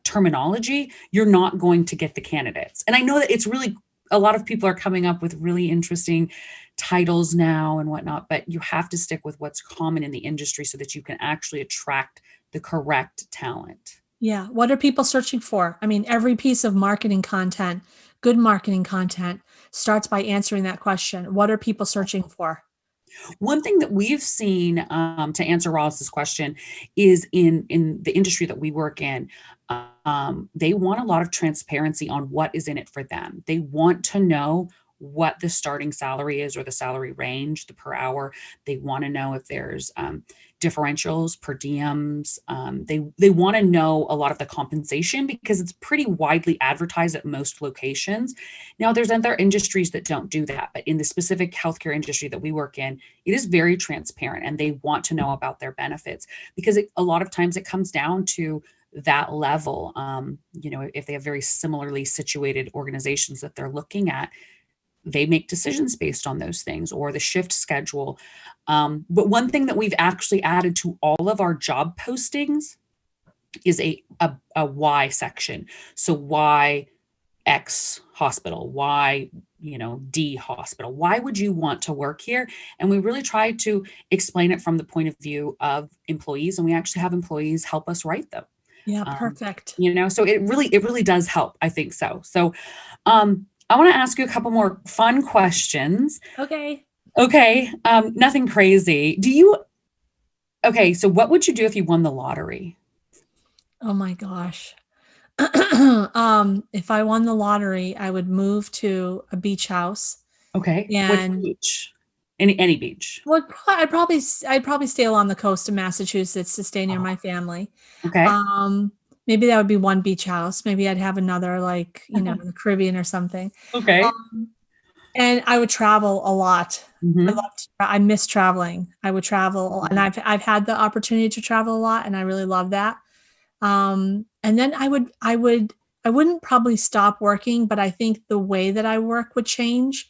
terminology, you're not going to get the candidates. And I know that it's really, a lot of people are coming up with really interesting titles now and whatnot, but you have to stick with what's common in the industry so that you can actually attract the correct talent. Yeah. What are people searching for? I mean, every piece of marketing content, good marketing content, starts by answering that question. What are people searching for? One thing that we've seen, to answer Ross's question, is in the industry that we work in, they want a lot of transparency on what is in it for them. They want to know what the starting salary is, or the salary range, the per hour. They want to know if there's differentials, per diems. They want to know a lot of the compensation because it's pretty widely advertised at most locations. Now, there's other industries that don't do that, but in the specific healthcare industry that we work in, it is very transparent, and they want to know about their benefits because a lot of times it comes down to that level. If they have very similarly situated organizations that they're looking at, they make decisions based on those things, or the shift schedule. But one thing that we've actually added to all of our job postings is a why section. So why X hospital, why, D hospital, why would you want to work here? And we really try to explain it from the point of view of employees, and we actually have employees help us write them. Yeah, perfect. So it really does help. I think so. So, I want to ask you a couple more fun questions. Okay. Nothing crazy. Do you Okay, so what would you do if you won the lottery? Oh my gosh. If I won the lottery, I would move to a beach house Okay, which and beach? Any beach. I'd probably stay along the coast of Massachusetts to stay near Oh, my family. okay, Um, Maybe that would be one beach house. Maybe I'd have another like, in the Caribbean or something. okay. Um, and I would travel a lot. Hmm. I miss traveling. I would travel, and I've had the opportunity to travel a lot, and I really love that. And then I wouldn't probably stop working, but I think the way that I work would change,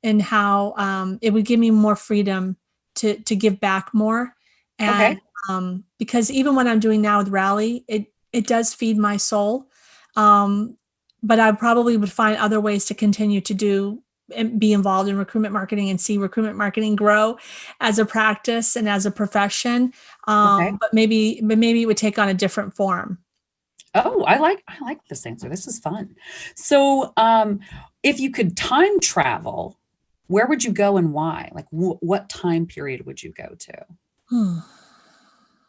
and how it would give me more freedom to give back more. Okay, And because even what I'm doing now with Rally, it does feed my soul. Um, but I probably would find other ways to continue to do and be involved in recruitment marketing and see recruitment marketing grow as a practice and as a profession. okay. But maybe it would take on a different form. Oh, I like this answer. This is fun. So, if you could time travel, where would you go and why? Like, what time period would you go to? Hmm.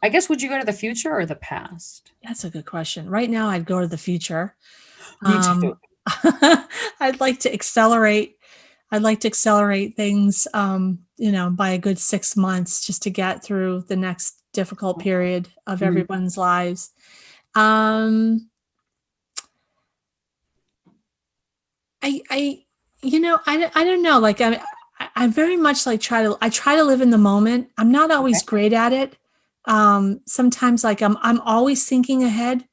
I guess would you go to the future or the past? That's a good question. Right now, I'd go to the future. Me too. Um, I'd like to accelerate. I'd like to accelerate things, by a good 6 months just to get through the next difficult period of Mhm. everyone's lives. Um, I, I don't know. Like I very much like I try to live in the moment. I'm not always Okay. great at it. Sometimes like I'm always thinking ahead.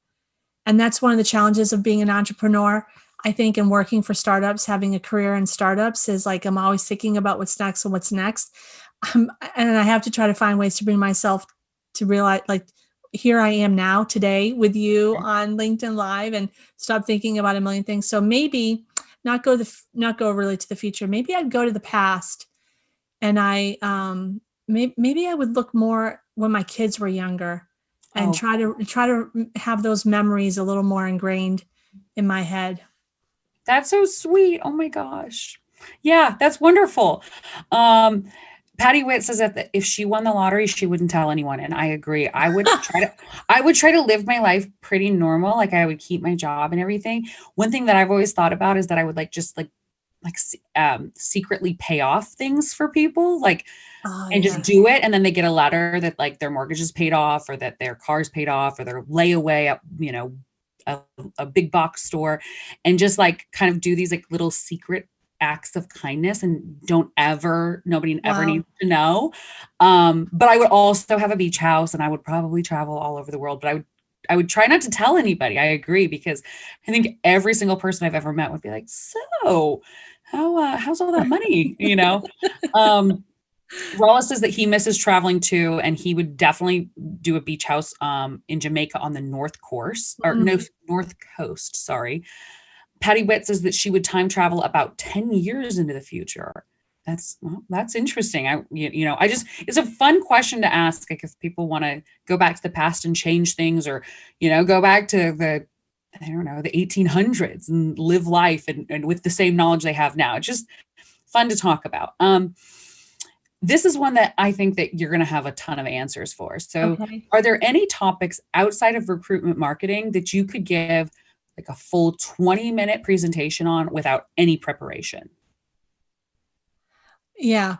And that's one of the challenges of being an entrepreneur. I think in working for startups, having a career in startups is like I'm always thinking about what's next and what's next. And I have to try to find ways to bring myself to realize, like, here I am now today with you on LinkedIn Live, and stop thinking about a million things. So maybe not go really to the future. Maybe I'd go to the past, and maybe I would look more when my kids were younger, and Oh, try to have those memories a little more ingrained in my head. that's so sweet. Oh my gosh. Yeah, that's wonderful. Um, Patty Witt says that if she won the lottery, she wouldn't tell anyone, and I agree. I would try to live my life pretty normal. Like I would keep my job and everything. One thing that I've always thought about is that I would secretly pay off things for people, like, Oh and just yeah. do it, and then they get a letter that like their mortgage is paid off, or that their car's paid off, or their layaway at a, a big box store, and just like kind of do these like little secret acts of kindness, and nobody ever Wow. needs to know. But I would also have a beach house, and I would probably travel all over the world, but I would try not to tell anybody. I agree, because I think every single person I've ever met would be like, so how's all that money? Um, Wallace says that he misses traveling too, and he would definitely do a beach house in Jamaica on the Mm. north coast. Sorry. Patty Witt says that she would time travel about 10 years into the future. That's interesting. I just it's a fun question to ask. Like if people want to go back to the past and change things, or go back to I don't know, the 1800s and live life, and with the same knowledge they have now. It's just fun to talk about. This is one that I think that you're going to have a ton of answers for. So, Okay. are there any topics outside of recruitment marketing that you could give like a full 20-minute presentation on without any preparation? Yeah.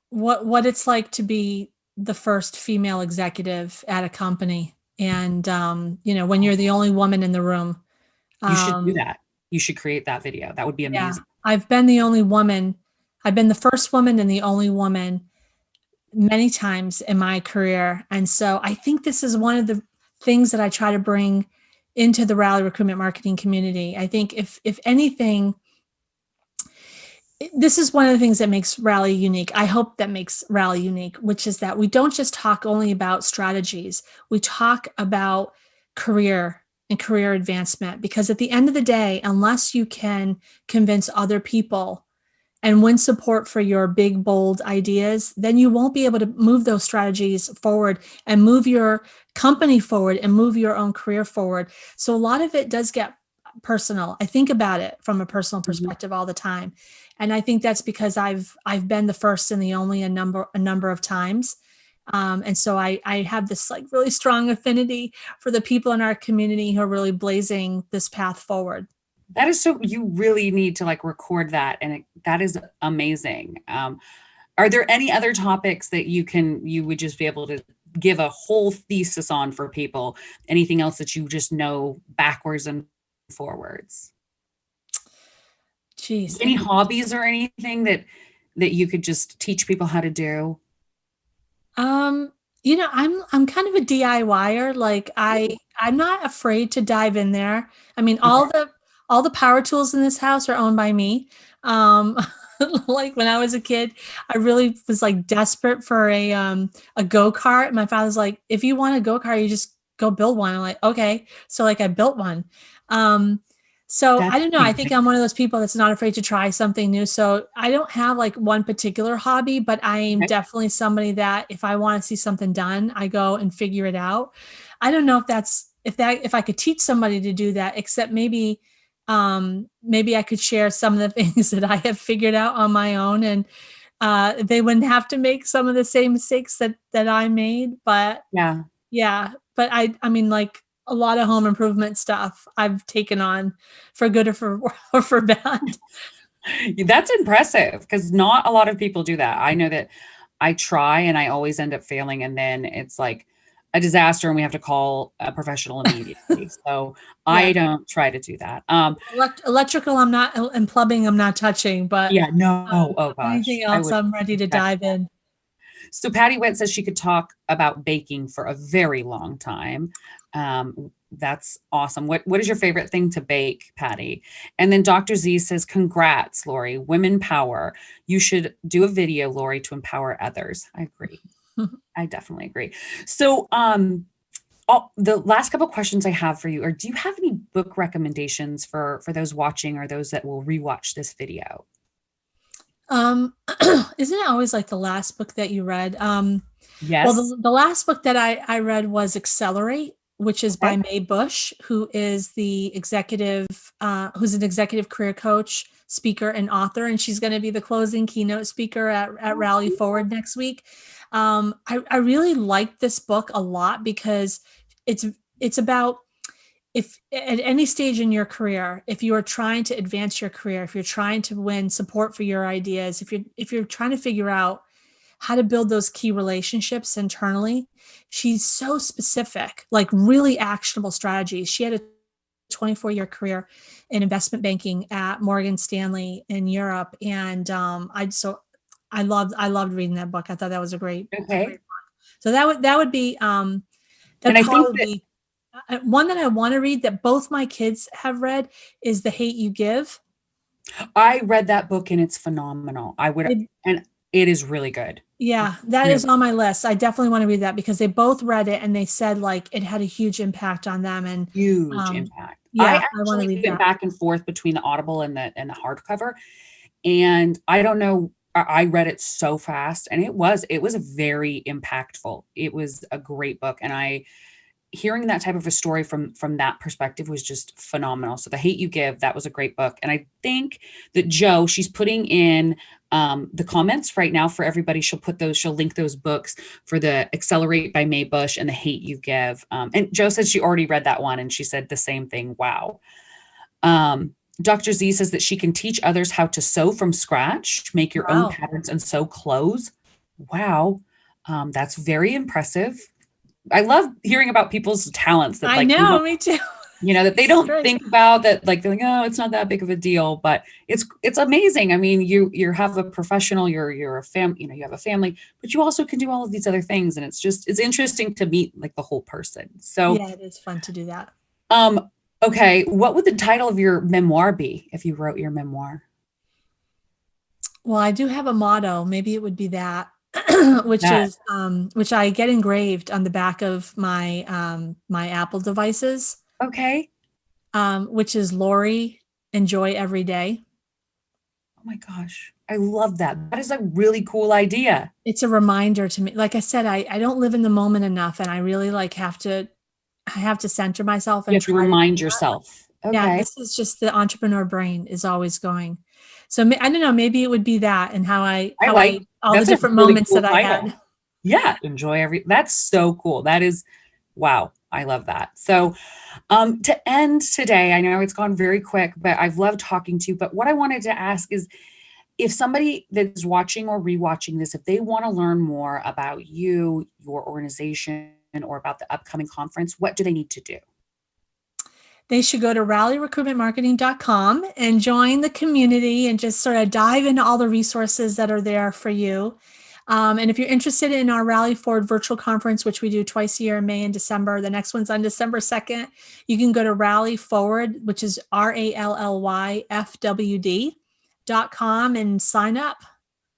What it's like to be the first female executive at a company, and when you're the only woman in the room. You should do Um, that. You should create that video. That would be yeah, amazing. I've been the only woman. I've been the first woman and the only woman many times in my career. And so I think this is one of the things that I try to bring into the Rally recruitment marketing community. I think if anything, this is one of the things that makes Rally unique. I hope that makes Rally unique, which is that we don't just talk only about strategies. We talk about career and career advancement, because at the end of the day, unless you can convince other people and win support for your big, bold ideas, then you won't be able to move those strategies forward and move your company forward and move your own career forward. So a lot of it does get personal. I think about it from a personal Mhm. perspective all the time. And I think that's because I've been the first and the only a number of times. And so I have this like really strong affinity for the people in our community who are really blazing this path forward. That is so, you really need to like record that. And that is amazing. Are there any other topics that you would just be able to give a whole thesis on for people? Anything else that you just know backwards and forwards? Jeez. Any hobbies or anything that you could just teach people how to do? I'm kind of a DIYer. Like I'm not afraid to dive in there. I mean, all the power tools in this house are owned by me. Like when I was a kid, I really was like desperate for a go-kart. My father's like, if you want a go-kart, you just go build one. I'm like, okay. So like I built one. So That's I don't know. I think amazing. I'm one of those people that's not afraid to try something new. So I don't have like one particular hobby, but I am Okay. definitely somebody that if I want to see something done, I go and figure it out. I don't know if I could teach somebody to do that, except maybe I could share some of the things that I have figured out on my own, and they wouldn't have to make some of the same mistakes that I made. But Yeah. yeah, but I mean, like a lot of home improvement stuff I've taken on for good or for bad. That's impressive because not a lot of people do that. I know that I try and I always end up failing, and then it's like a disaster and we have to call a professional immediately. So Yeah. I don't try to do that. Electrical, I'm not, and plumbing, I'm not touching, but Yeah, no. Oh gosh. anything I else, would I'm ready to respect. dive in. So Patty Witt says she could talk about baking for a very long time. That's awesome. What is your favorite thing to bake, Patty? And then Dr. Z says, congrats, Lori. Women power. You should do a video, Lori, to empower others. I agree. I definitely agree. So the last couple questions I have for you are, do you have any book recommendations for those watching or those that will rewatch this video? Isn't it always like the last book that you read? Well, Yes. the last book that I read was Accelerate, which is by Okay. Mae Bush, who's an executive career coach, speaker, and author, and she's going to be the closing keynote speaker at Rally Forward next week. I really like this book a lot because it's about, if at any stage in your career, if you are trying to advance your career, if you're trying to win support for your ideas, if you're trying to figure out how to build those key relationships internally, she's so specific, like really actionable strategies. She had a 24-year career in investment banking at Morgan Stanley in Europe, and I loved reading that book. I thought that was a great Okay. book. So that would be And that I think probably be one that I want to read that both my kids have read is The Hate You Give. I read that book and it's phenomenal. And it is really good. Yeah, that Really is on my list. I definitely want to read that because they both read it and they said like it had a huge impact on them. And huge impact. I yeah, I want to actually read went that. back and forth between the Audible and the hardcover. And I don't know, I read it so fast and it was very impactful. It was a great book. And hearing that type of a story from that perspective was just phenomenal. So The Hate You Give, that was a great book. And I think that Jo, she's putting in the comments right now for everybody. She'll link those books for the Accelerate by Mae Bush and The Hate You Give. And Jo said she already read that one and she said the same thing. Wow. Dr. Z says that she can teach others how to sew from scratch, make your own patterns and sew clothes. Wow. That's very impressive. I love hearing about people's talents that I know, me too. That they don't think about that, like they're like, oh, it's not that big of a deal, but it's amazing. I mean, you have a professional, you're a you have a family, but you also can do all of these other things. And it's interesting to meet like the whole person. So yeah, it is fun to do that. Okay. What would the title of your memoir be if you wrote your memoir? Well, I do have a motto. Maybe it would be that. which I get engraved on the back of my my Apple devices. Okay. Which is Lori, enjoy every day. Oh my gosh. I love that. That is a really cool idea. It's a reminder to me. Like I said, I don't live in the moment enough, and I really have to center myself and you have to remind yourself. Okay. Yeah, this is just the entrepreneur brain is always going. So I don't know, maybe it would be that and how all the different moments that I had. Yeah, that's so cool. That is, wow, I love that. So to end today, I know it's gone very quick, but I've loved talking to you. But what I wanted to ask is, if somebody that's watching or rewatching this, if they want to learn more about you, your organization, or about the upcoming conference, what do they need to do? They should go to rallyrecruitmentmarketing.com and join the community and just sort of dive into all the resources that are there for you. And if you're interested in our Rally Forward virtual conference, which we do twice a year in May and December, the next one's on December 2nd, you can go to Rally Forward, which is RALLYFWD.com and sign up.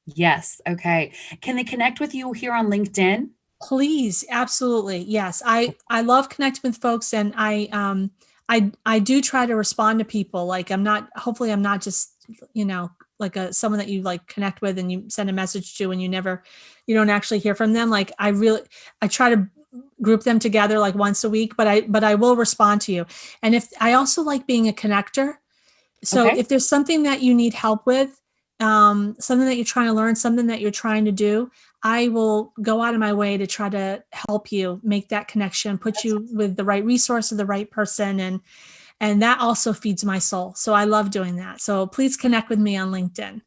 Yes. Okay. Can they connect with you here on LinkedIn? Please. Absolutely. Yes. I love connecting with folks, and I do try to respond to people. Like hopefully I'm not just, like someone that you like connect with and you send a message to and you don't actually hear from them. Like I try to group them together like once a week, but I will respond to you. And if I also like being a connector. So Okay. if there's something that you need help with, something that you're trying to learn, something that you're trying to do, I will go out of my way to try to help you make that connection, put you with the right resource or the right person. And that also feeds my soul. So I love doing that. So please connect with me on LinkedIn.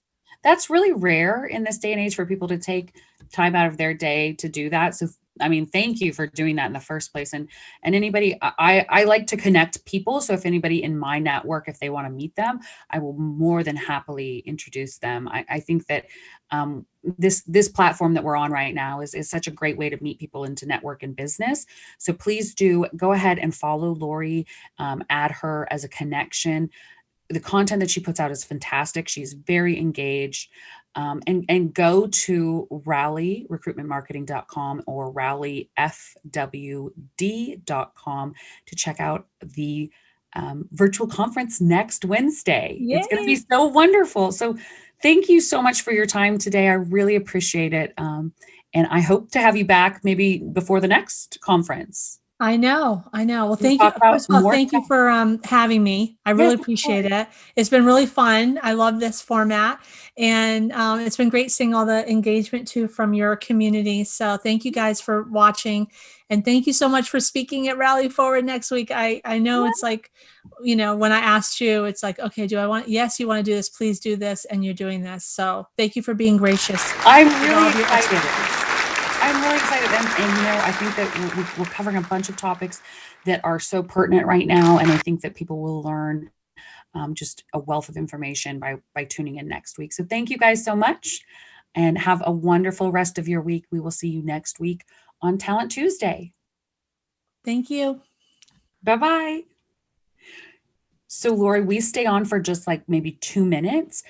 That's really rare in this day and age for people to take time out of their day to do that. So, I mean, thank you for doing that in the first place. And anybody, I like to connect people. So if anybody in my network, if they want to meet them, I will more than happily introduce them. I think that this platform that we're on right now is such a great way to meet people and to network in business. So please do go ahead and follow Lori, add her as a connection. The content that she puts out is fantastic. She's very engaged. And go to rallyrecruitmentmarketing.com or rallyfwd.com to check out the virtual conference next Wednesday. Yay. It's going to be so wonderful. So thank you so much for your time today. I really appreciate it. And I hope to have you back maybe before the next conference. I know. Well, thank you. First of all, thank you for having me. I really appreciate it. It's been really fun. I love this format. And it's been great seeing all the engagement too from your community. So thank you guys for watching. And thank you so much for speaking at Rally Forward next week. I know it's like, when I asked you, it's like, okay, yes, you want to do this, please do this. And you're doing this. So thank you for being gracious. I'm really excited. I'm really excited. And I think that we're covering a bunch of topics that are so pertinent right now. And I think that people will learn just a wealth of information by tuning in next week. So thank you guys so much and have a wonderful rest of your week. We will see you next week on Talent Tuesday. Thank you. Bye-bye. So Lori, we stay on for just like maybe 2 minutes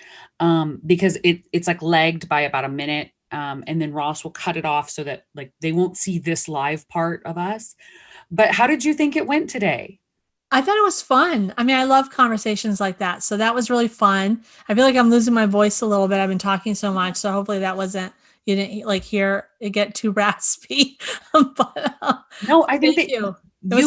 because it's like lagged by about a minute. And then Ross will cut it off so that like they won't see this live part of us. But how did you think it went today? I thought it was fun. I mean, I love conversations like that. So that was really fun. I feel like I'm losing my voice a little bit. I've been talking so much. So hopefully you didn't like hear it get too raspy. But no, I think thank you.